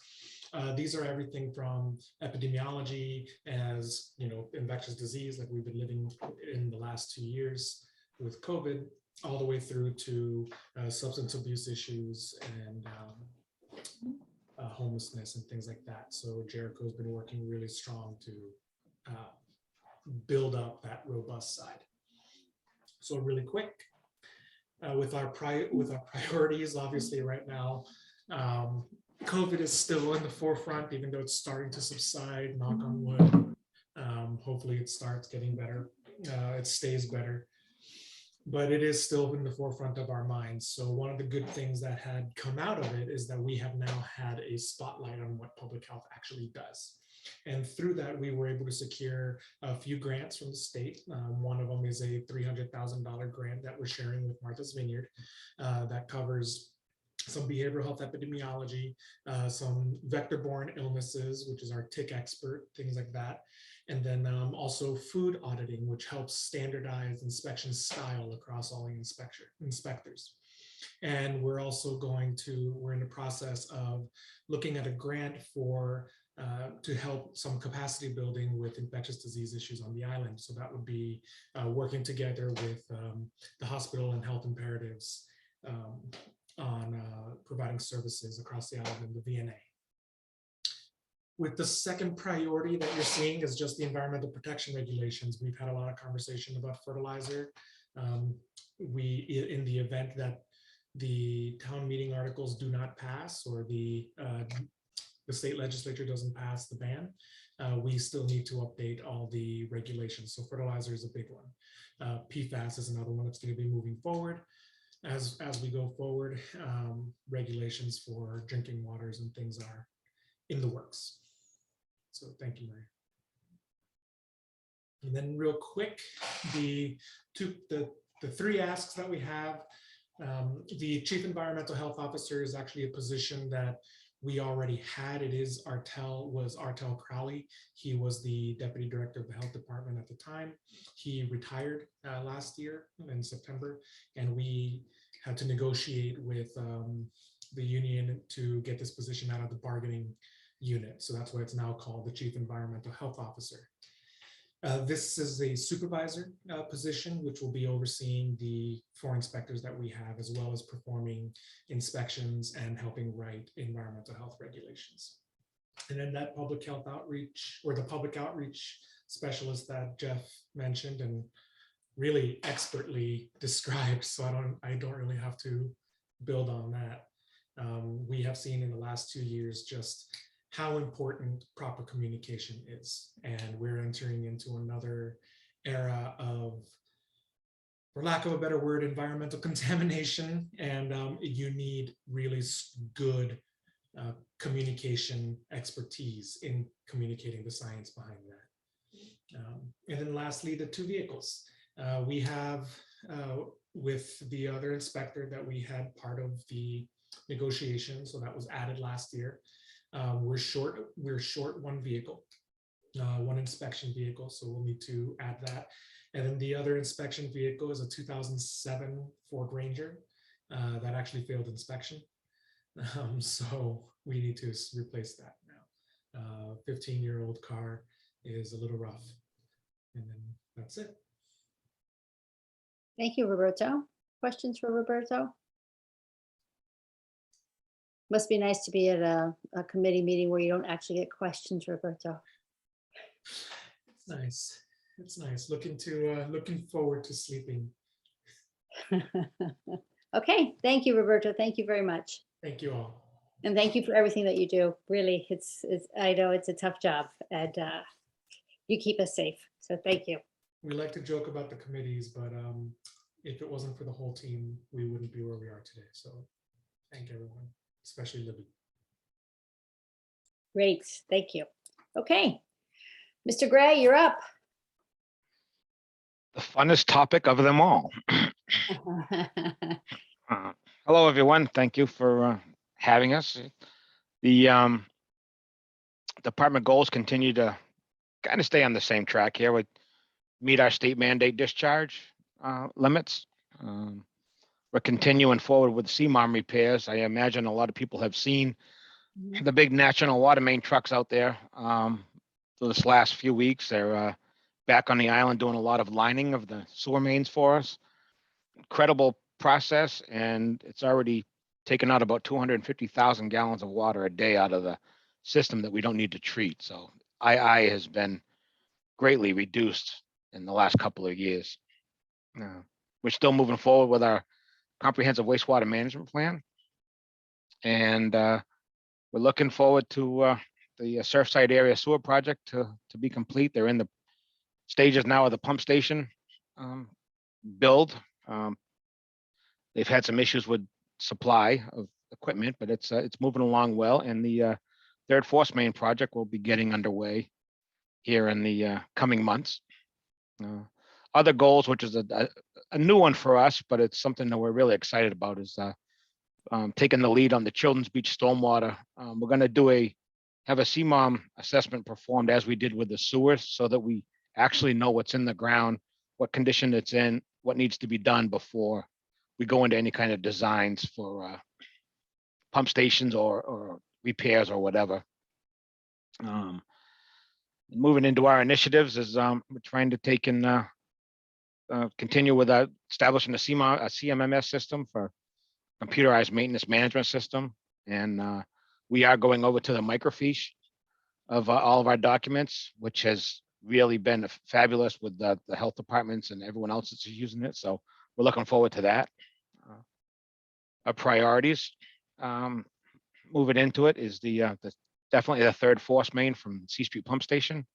these are everything from epidemiology, as infectious disease, like we've been living in the last 2 years with COVID, all the way through to substance abuse issues and homelessness and things like that. So Jericho's been working really strong to build up that robust side. So really quick, with our priorities, obviously right now, COVID is still in the forefront, even though it's starting to subside, knock on wood. Hopefully it starts getting better, it stays better, but it is still in the forefront of our minds. So one of the good things that had come out of it is that we have now had a spotlight on what public health actually does. And through that, we were able to secure a few grants from the state. One of them is a $300,000 grant that we're sharing with Martha's Vineyard that covers some behavioral health epidemiology, some vector-borne illnesses, which is our tick expert, things like that. And then also food auditing, which helps standardize inspection style across all the inspectors. And we're also we're in the process of looking at a grant for to help some capacity building with infectious disease issues on the island. So that would be working together with the hospital and health imperatives on providing services across the island and the VNA. With the second priority that you're seeing is just the environmental protection regulations. We've had a lot of conversation about fertilizer. In the event that the town meeting articles do not pass, or the state legislature doesn't pass the ban, we still need to update all the regulations. So fertilizer is a big one. PFAS is another one that's going to be moving forward. As we go forward, regulations for drinking waters and things are in the works. So thank you, Maria. And then real quick, the 3 asks that we have, the Chief Environmental Health Officer is actually a position that we already had. It is Artel Crowley. He was the Deputy Director of the Health Department at the time. He retired last year in September, and we had to negotiate with the union to get this position out of the bargaining unit. So that's why it's now called the Chief Environmental Health Officer. This is a supervisor position, which will be overseeing the 4 inspectors that we have, as well as performing inspections and helping write environmental health regulations. And then that public health outreach, or the public outreach specialist that Jeff mentioned and really expertly described, so I don't really have to build on that. We have seen in the last 2 years just how important proper communication is. And we're entering into another era of, for lack of a better word, environmental contamination. And you need really good communication expertise in communicating the science behind that. And then lastly, the 2 vehicles. We have, with the other inspector that we had part of the negotiation, so that was added last year. We're short 1 vehicle, 1 inspection vehicle, so we'll need to add that. And then the other inspection vehicle is a 2007 Ford Ranger that actually failed inspection. So we need to replace that now. 15-year-old car is a little rough. And then that's it. Thank you, Roberto. Questions for Roberto? Must be nice to be at a committee meeting where you don't actually get questions, Roberto. It's nice. It's nice. Looking forward to sleeping. Okay, thank you, Roberto. Thank you very much. Thank you all. And thank you for everything that you do. Really, I know it's a tough job and you keep us safe. So thank you. We like to joke about the committees, but if it wasn't for the whole team, we wouldn't be where we are today. So thank everyone, especially Libby. Great, thank you. Okay, Mr. Gray, you're up. The funnest topic of them all. Hello, everyone. Thank you for having us. The department goals continue to kind of stay on the same track here. We meet our state mandate discharge limits. We're continuing forward with CMOM repairs. I imagine a lot of people have seen the big national water main trucks out there for this last few weeks. They're back on the island doing a lot of lining of the sewer mains for us. Incredible process, and it's already taken out about 250,000 gallons of water a day out of the system that we don't need to treat. So II has been greatly reduced in the last couple of years. We're still moving forward with our comprehensive wastewater management plan, and we're looking forward to the Surfside area sewer project to be complete. They're in the stages now of the pump station build. They've had some issues with supply of equipment, but it's moving along well. And the third force main project will be getting underway here in the coming months. Other goals, which is a new one for us, but it's something that we're really excited about, is taking the lead on the Children's Beach stormwater. We're going to have a CMOM assessment performed as we did with the sewers, so that we actually know what's in the ground, what condition it's in, what needs to be done before we go into any kind of designs for pump stations or repairs or whatever. Moving into our initiatives is we're trying to take and continue with establishing a CMMS system for computerized maintenance management system. And we are going over to the microfiche of all of our documents, which has really been fabulous with the health departments and everyone else that's using it. So we're looking forward to that. Our priorities moving into it is definitely the third force main from C Street Pump Station.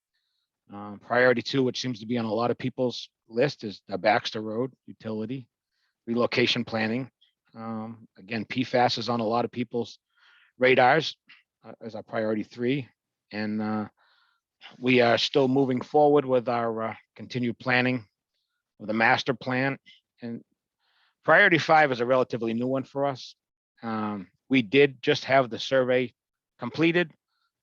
Priority 2, which seems to be on a lot of people's list, is the Baxter Road utility relocation planning. Again, PFAS is on a lot of people's radars as our priority 3. And we are still moving forward with our continued planning of the master plan. And priority 5 is a relatively new one for us. We did just have the survey completed.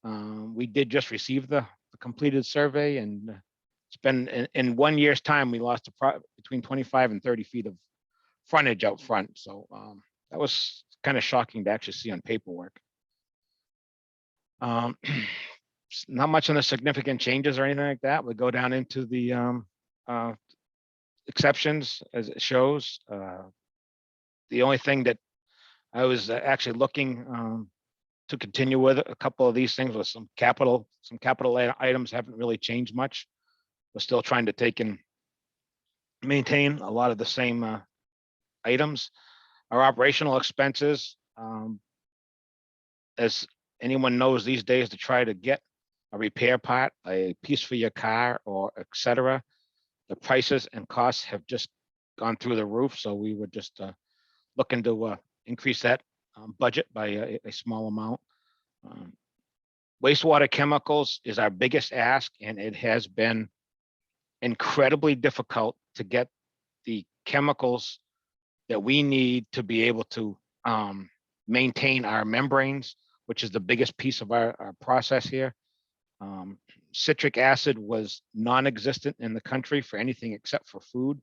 We did just receive the completed survey, and it's been in 1 year's time, we lost between 25 and 30 feet of frontage out front. So that was kind of shocking to actually see on paperwork. Not much on the significant changes or anything like that. We go down into the exceptions as it shows. The only thing that I was actually looking to continue with a couple of these things was some capital items haven't really changed much. We're still trying to take and maintain a lot of the same items. Our operational expenses, as anyone knows these days, to try to get a repair part, a piece for your car, or etc., the prices and costs have just gone through the roof. So we were just looking to increase that budget by a small amount. Wastewater chemicals is our biggest ask, and it has been incredibly difficult to get the chemicals that we need to be able to maintain our membranes, which is the biggest piece of our process here. Citric acid was non-existent in the country for anything except for food,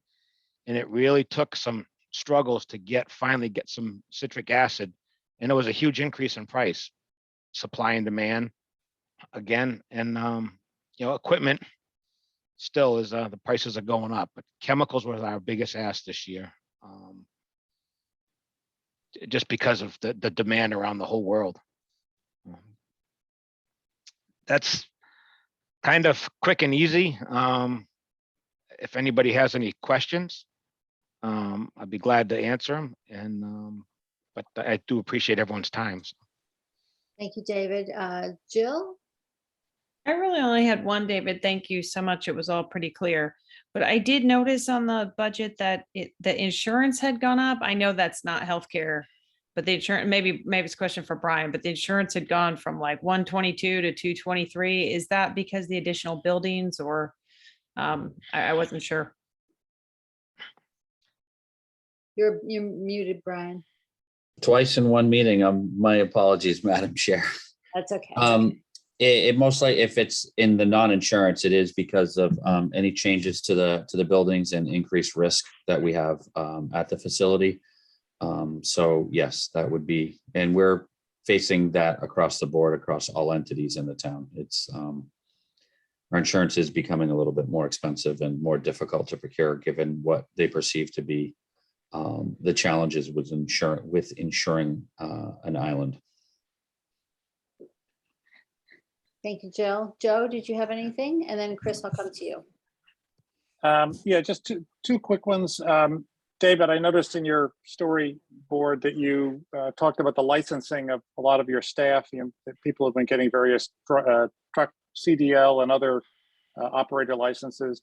and it really took some struggles to finally get some citric acid, and it was a huge increase in price, supply and demand again. And equipment still is the prices are going up, but chemicals was our biggest ask this year, just because of the demand around the whole world. That's kind of quick and easy. If anybody has any questions, I'd be glad to answer them. And but I do appreciate everyone's time. So. Thank you, David. Jill? I really only had one, David. Thank you so much. It was all pretty clear. But I did notice on the budget that the insurance had gone up. I know that's not healthcare, but the insurance, maybe it's a question for Brian, but the insurance had gone from like 122 to 223. Is that because the additional buildings or I wasn't sure. You're muted, Brian. Twice in one meeting. My apologies, Madam Chair. That's okay. It most likely, if it's in the non-insurance, it is because of any changes to the buildings and increased risk that we have at the facility. So yes, that would be, and we're facing that across the board, across all entities in the town. It's our insurance is becoming a little bit more expensive and more difficult to procure, given what they perceive to be the challenges with insuring an island. Thank you, Jill. Joe, did you have anything? And then Chris, I'll come to you. Yeah, just two quick ones. David, I noticed in your storyboard that you talked about the licensing of a lot of your staff. That people have been getting various truck CDL and other operator licenses.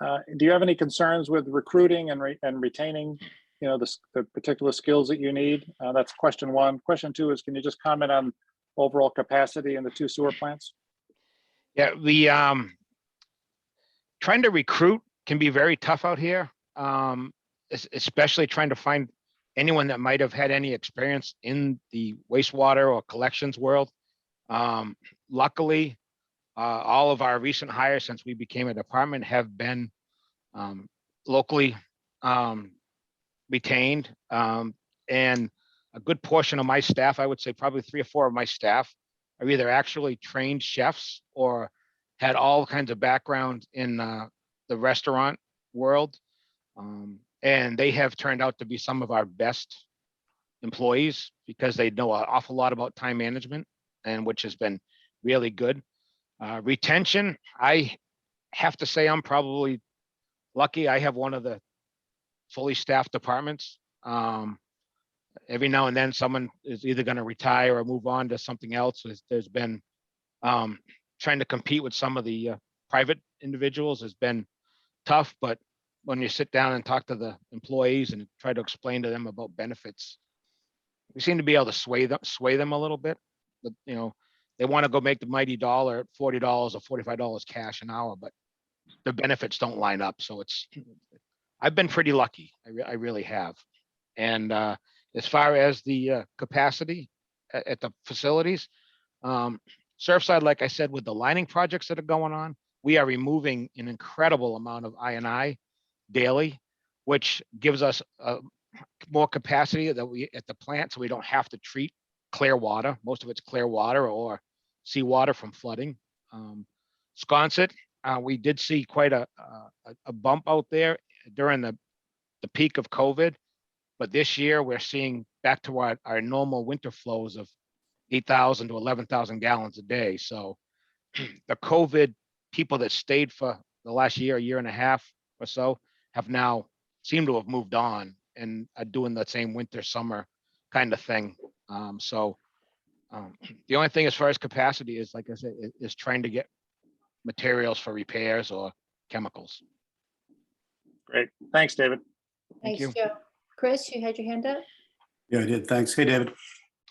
Do you have any concerns with recruiting and retaining, the particular skills that you need? That's question one. Question two is, can you just comment on overall capacity in the 2 sewer plants? Yeah, we trying to recruit can be very tough out here, especially trying to find anyone that might have had any experience in the wastewater or collections world. Luckily, all of our recent hires since we became a department have been locally retained, and a good portion of my staff, I would say probably 3 or 4 of my staff, are either actually trained chefs or had all kinds of background in the restaurant world. And they have turned out to be some of our best employees because they know an awful lot about time management, and which has been really good. Retention, I have to say I'm probably lucky. I have one of the fully staffed departments. Every now and then someone is either going to retire or move on to something else. There's been trying to compete with some of the private individuals has been tough, but when you sit down and talk to the employees and try to explain to them about benefits, we seem to be able to sway them a little bit. But they want to go make the mighty dollar at $40 or $45 cash an hour, but the benefits don't line up. So I've been pretty lucky. I really have. And as far as the capacity at the facilities, Surfside, like I said, with the lining projects that are going on, we are removing an incredible amount of I&I daily, which gives us more capacity that we at the plant, so we don't have to treat clear water. Most of it's clear water or seawater from flooding. Sconset, we did see quite a bump out there during the peak of COVID. But this year we're seeing back to our normal winter flows of 8,000 to 11,000 gallons a day. So the COVID people that stayed for the last year and a half or so have now seemed to have moved on and are doing the same winter, summer kind of thing. The only thing as far as capacity is, like I said, is trying to get materials for repairs or chemicals. Great. Thanks, David. Thanks, you. Joe. Chris, you had your hand up? Yeah, I did. Thanks. Hey, David.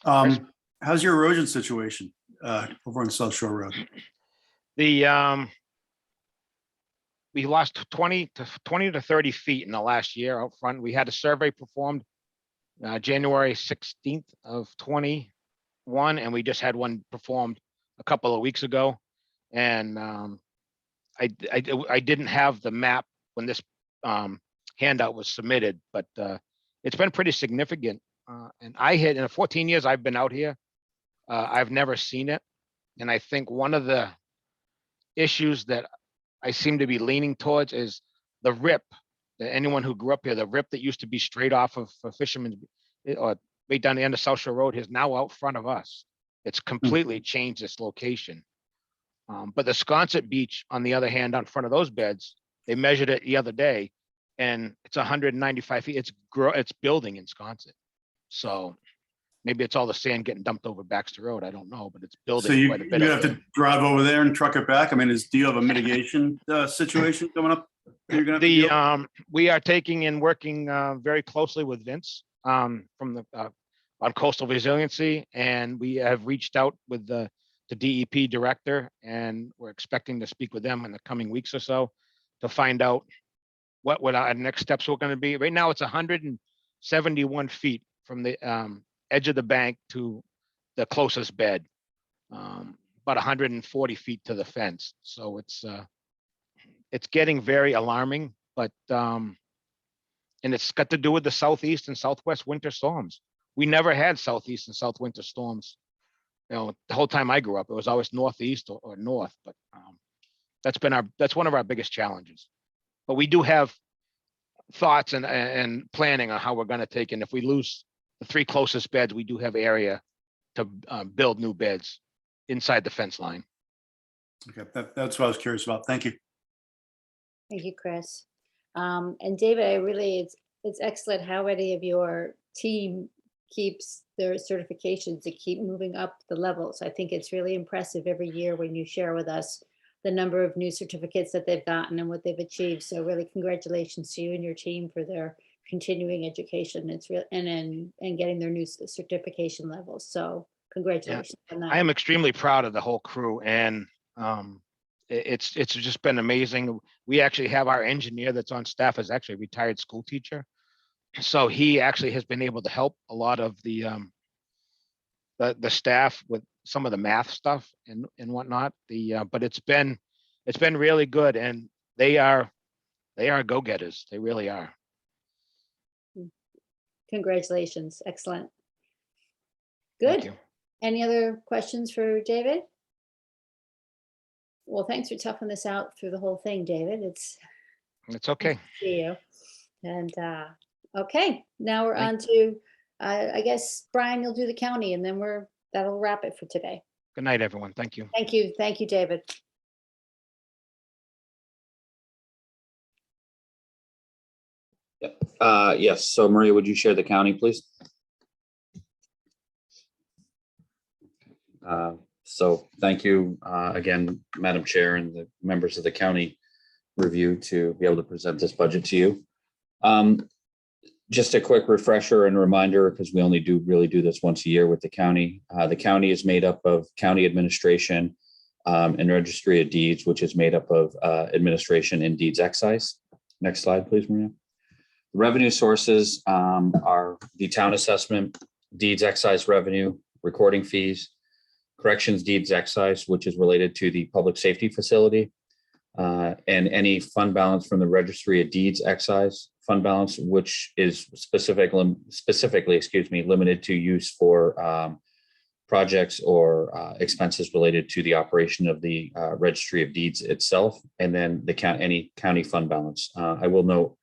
How's your erosion situation over on South Shore Road? We lost 20 to 30 feet in the last year out front. We had a survey performed January 16th of 21, and we just had one performed a couple of weeks ago. And I didn't have the map when this handout was submitted, but it's been pretty significant. And in the 14 years I've been out here, I've never seen it. And I think one of the issues that I seem to be leaning towards is the rip. That anyone who grew up here, the rip that used to be straight off of Fisherman's or right down the end of South Shore Road is now out front of us. It's completely changed its location. But the Sconset Beach, on the other hand, on front of those beds, they measured it the other day, and it's 195 feet. It's building in Sconset. So maybe it's all the sand getting dumped over Baxter Road. I don't know, but it's So building you, quite a bit. you over have there. to drive over there and truck it back? I mean, do you have a mitigation situation coming up? You're gonna have to deal with? We are taking and working very closely with Vince from the on coastal resiliency, and we have reached out with the DEP director, and we're expecting to speak with them in the coming weeks or so to find out what our next steps were going to be. Right now, it's 171 feet from the edge of the bank to the closest bed, about 140 feet to the fence. So it's getting very alarming, but and it's got to do with the southeast and southwest winter storms. We never had southeast and south winter storms. You know, the whole time I grew up, it was always northeast or north, but that's one of our biggest challenges. But we do have thoughts and planning on how we're going to take, and if we lose the 3 closest beds, we do have area to build new beds inside the fence line. Okay, that's what I was curious about. Thank you. Thank you, Chris. And David, it's excellent how many of your team keeps their certifications to keep moving up the levels. I think it's really impressive every year when you share with us the number of new certificates that they've gotten and what they've achieved. So really congratulations to you and your team for their continuing education. It's real and getting their new certification levels. So congratulations on that. I am extremely proud of the whole crew, and it's just been amazing. We actually have our engineer that's on staff is actually a retired school teacher. So he actually has been able to help a lot of the staff with some of the math stuff and whatnot. But it's been really good, and they are go-getters. They really are. Congratulations. Excellent. Thank Good. you. Any other questions for David? Well, thanks for toughing this out through the whole thing, David. It's okay. nice to see you. And okay, now we're on to, I guess, Brian, you'll do the county, and then that'll wrap it for today. Good night, everyone. Thank you. Thank you. Thank you, David. Yes, so Maria, would you share the county, please? So thank you again, Madam Chair, and the members of the county review to be able to present this budget to you. Just a quick refresher and reminder, because we only really do this once a year with the county. The county is made up of county administration and registry of deeds, which is made up of administration and deeds excise. Next slide, please, Maria. The revenue sources are the town assessment, deeds excise revenue, recording fees, corrections deeds excise, which is related to the public safety facility, and any fund balance from the registry of deeds excise fund balance, which is specifically, limited to use for projects or expenses related to the operation of the registry of deeds itself, and then any county fund balance. I will note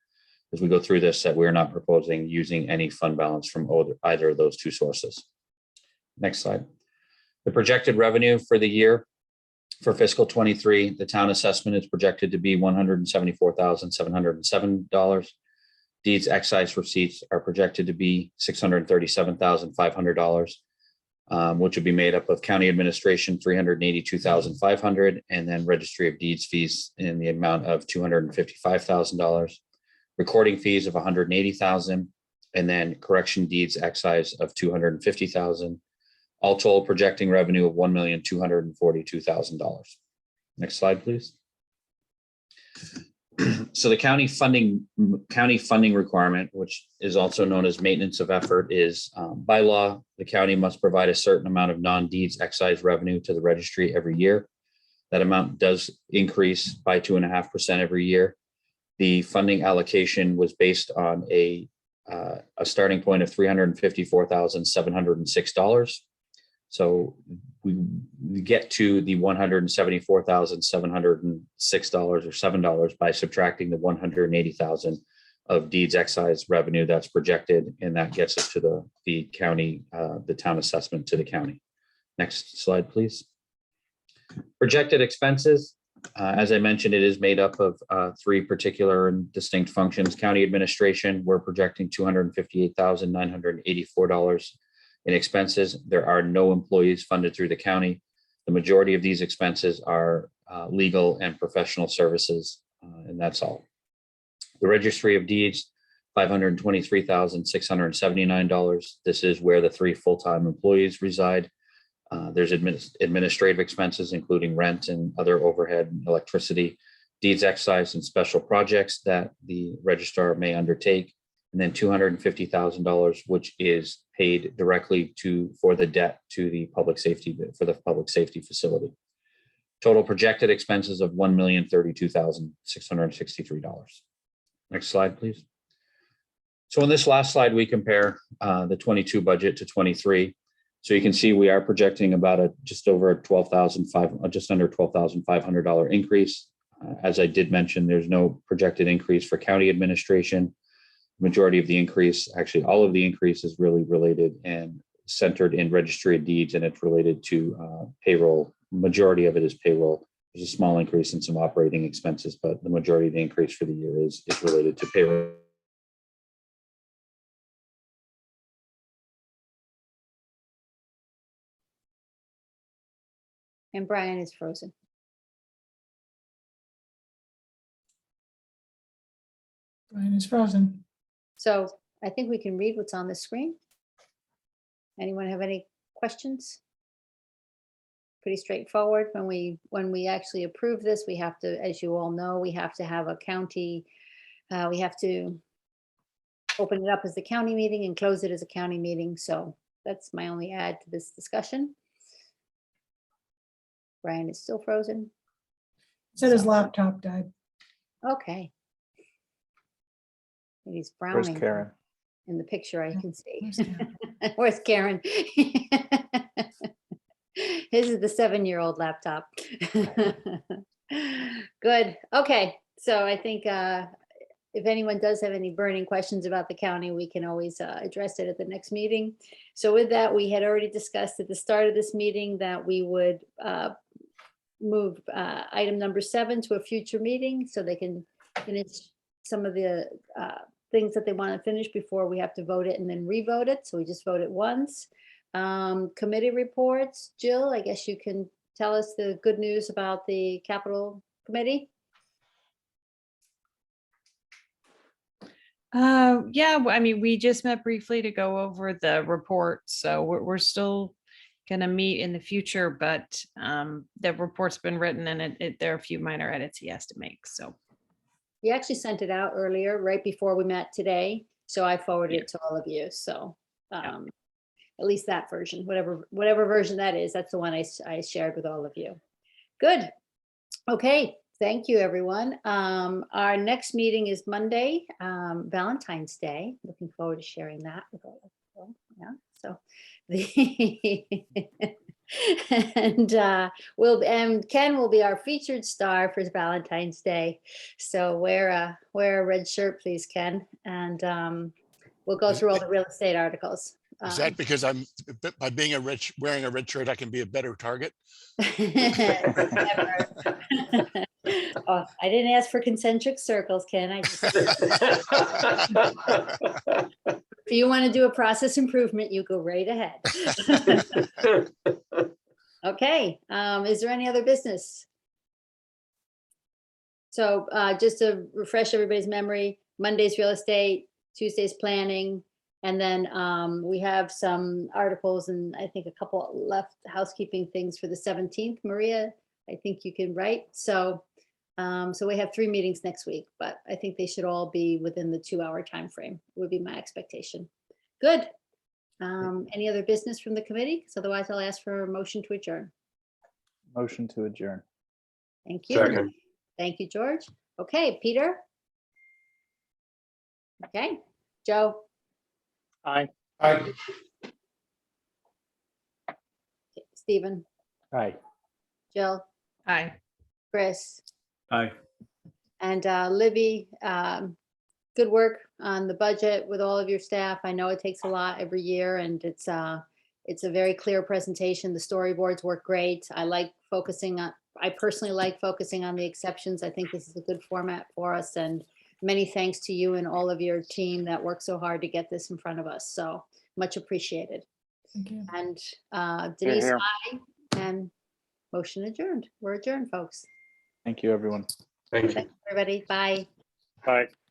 as we go through this that we're not proposing using any fund balance from either of those two sources. Next slide. The projected revenue for the year for fiscal 23, the town assessment is projected to be $174,707. Deeds excise receipts are projected to be $637,500, which would be made up of county administration $382,500, and then registry of deeds fees in the amount of $255,000, recording fees of $180,000, and then correction deeds excise of $250,000. All told, projecting revenue of $1,242,000. Next slide, please. So the county funding requirement, which is also known as maintenance of effort, is by law, the county must provide a certain amount of non-deeds excise revenue to the registry every year. That amount does increase by 2.5% every year. The funding allocation was based on a starting point of $354,706. So we get to the $174,706 or $7 by subtracting the $180,000 of deeds excise revenue that's projected, and that gets us to the county, the town assessment to the county. Next slide, please. Projected expenses. As I mentioned, it is made up of 3 particular and distinct functions. County administration, we're projecting $258,984 In expenses, there are no employees funded through the county. The majority of these expenses are legal and professional services, and that's all. The Registry of Deeds, $523,679. This is where the 3 full-time employees reside. There's administrative expenses, including rent and other overhead, electricity, deeds excise, and special projects that the registrar may undertake. And then $250,000, which is paid directly for the debt to the public safety facility. Total projected expenses of $1,032,663. Next slide, please. So on this last slide, we compare the 22 budget to 23. So you can see we are projecting about just under $12,500 increase. As I did mention, there's no projected increase for county administration. Majority of the increase, actually all of the increase, is really related and centered in Registry of Deeds, and it's related to payroll. Majority of it is payroll. There's a small increase in some operating expenses, but the majority of the increase for the year is related to payroll. And Brian is frozen. Brian is frozen. So I think we can read what's on the screen. Anyone have any questions? Pretty straightforward. When we actually approve this, we have to, as you all know, we have to have a county, we have to open it up as the county meeting and close it as a county meeting. So that's my only add to this discussion. Brian is still frozen. Said his laptop died. Okay. He's Where's browning. Karen? In the picture I can see. Where's Karen? Where's Karen? His is the 7-year-old laptop. Good. Okay. So I think if anyone does have any burning questions about the county, we can always address it at the next meeting. So with that, we had already discussed at the start of this meeting that we would move item number 7 to a future meeting so they can finish some of the things that they want to finish before we have to vote it and then re-vote it. So we just vote it once. Committee reports. Jill, I guess you can tell us the good news about the capital committee. Yeah, I mean, we just met briefly to go over the report, so we're still going to meet in the future, but the report's been written and there are a few minor edits he has to make, so. You actually sent it out earlier, right before we met today. So I forwarded it to all of you. So at least that version, whatever version that is, that's the one I shared with all of you. Good. Okay. Thank you, everyone. Our next meeting is Monday, Valentine's Day. Looking forward to sharing that with all of you. Yeah. So and Ken will be our featured star for Valentine's Day. So wear a red shirt, please, Ken. And we'll go through all the real estate articles. Is that because by being wearing a red shirt, I can be a better target? Oh, I didn't ask for concentric circles, Ken. I just if you want to do a process improvement, you go right ahead. Okay. Is there any other business? So just to refresh everybody's memory, Monday's real estate, Tuesday's planning, and then we have some articles and I think a couple left housekeeping things for the 17th. Maria, I think you can write. So we have 3 meetings next week, but I think they should all be within the 2-hour time frame, would be my expectation. Good. Any other business from the committee? Because otherwise I'll ask for a motion to adjourn. Motion to adjourn. Thank you. Second. Thank you, George. Okay, Peter. Okay, Joe. Aye. Aye. Stephen. Aye. Jill. Aye. Chris. Aye. And Libby, good work on the budget with all of your staff. I know it takes a lot every year and it's a very clear presentation. The storyboards work great. I personally like focusing on the exceptions. I think this is a good format for us, and many thanks to you and all of your team that worked so hard to get this in front of us. So much appreciated. Thank you. And Denise, here. aye, and motion adjourned. We're adjourned, folks. Thank you, everyone. Thank you. Thanks, everybody. Bye. Bye.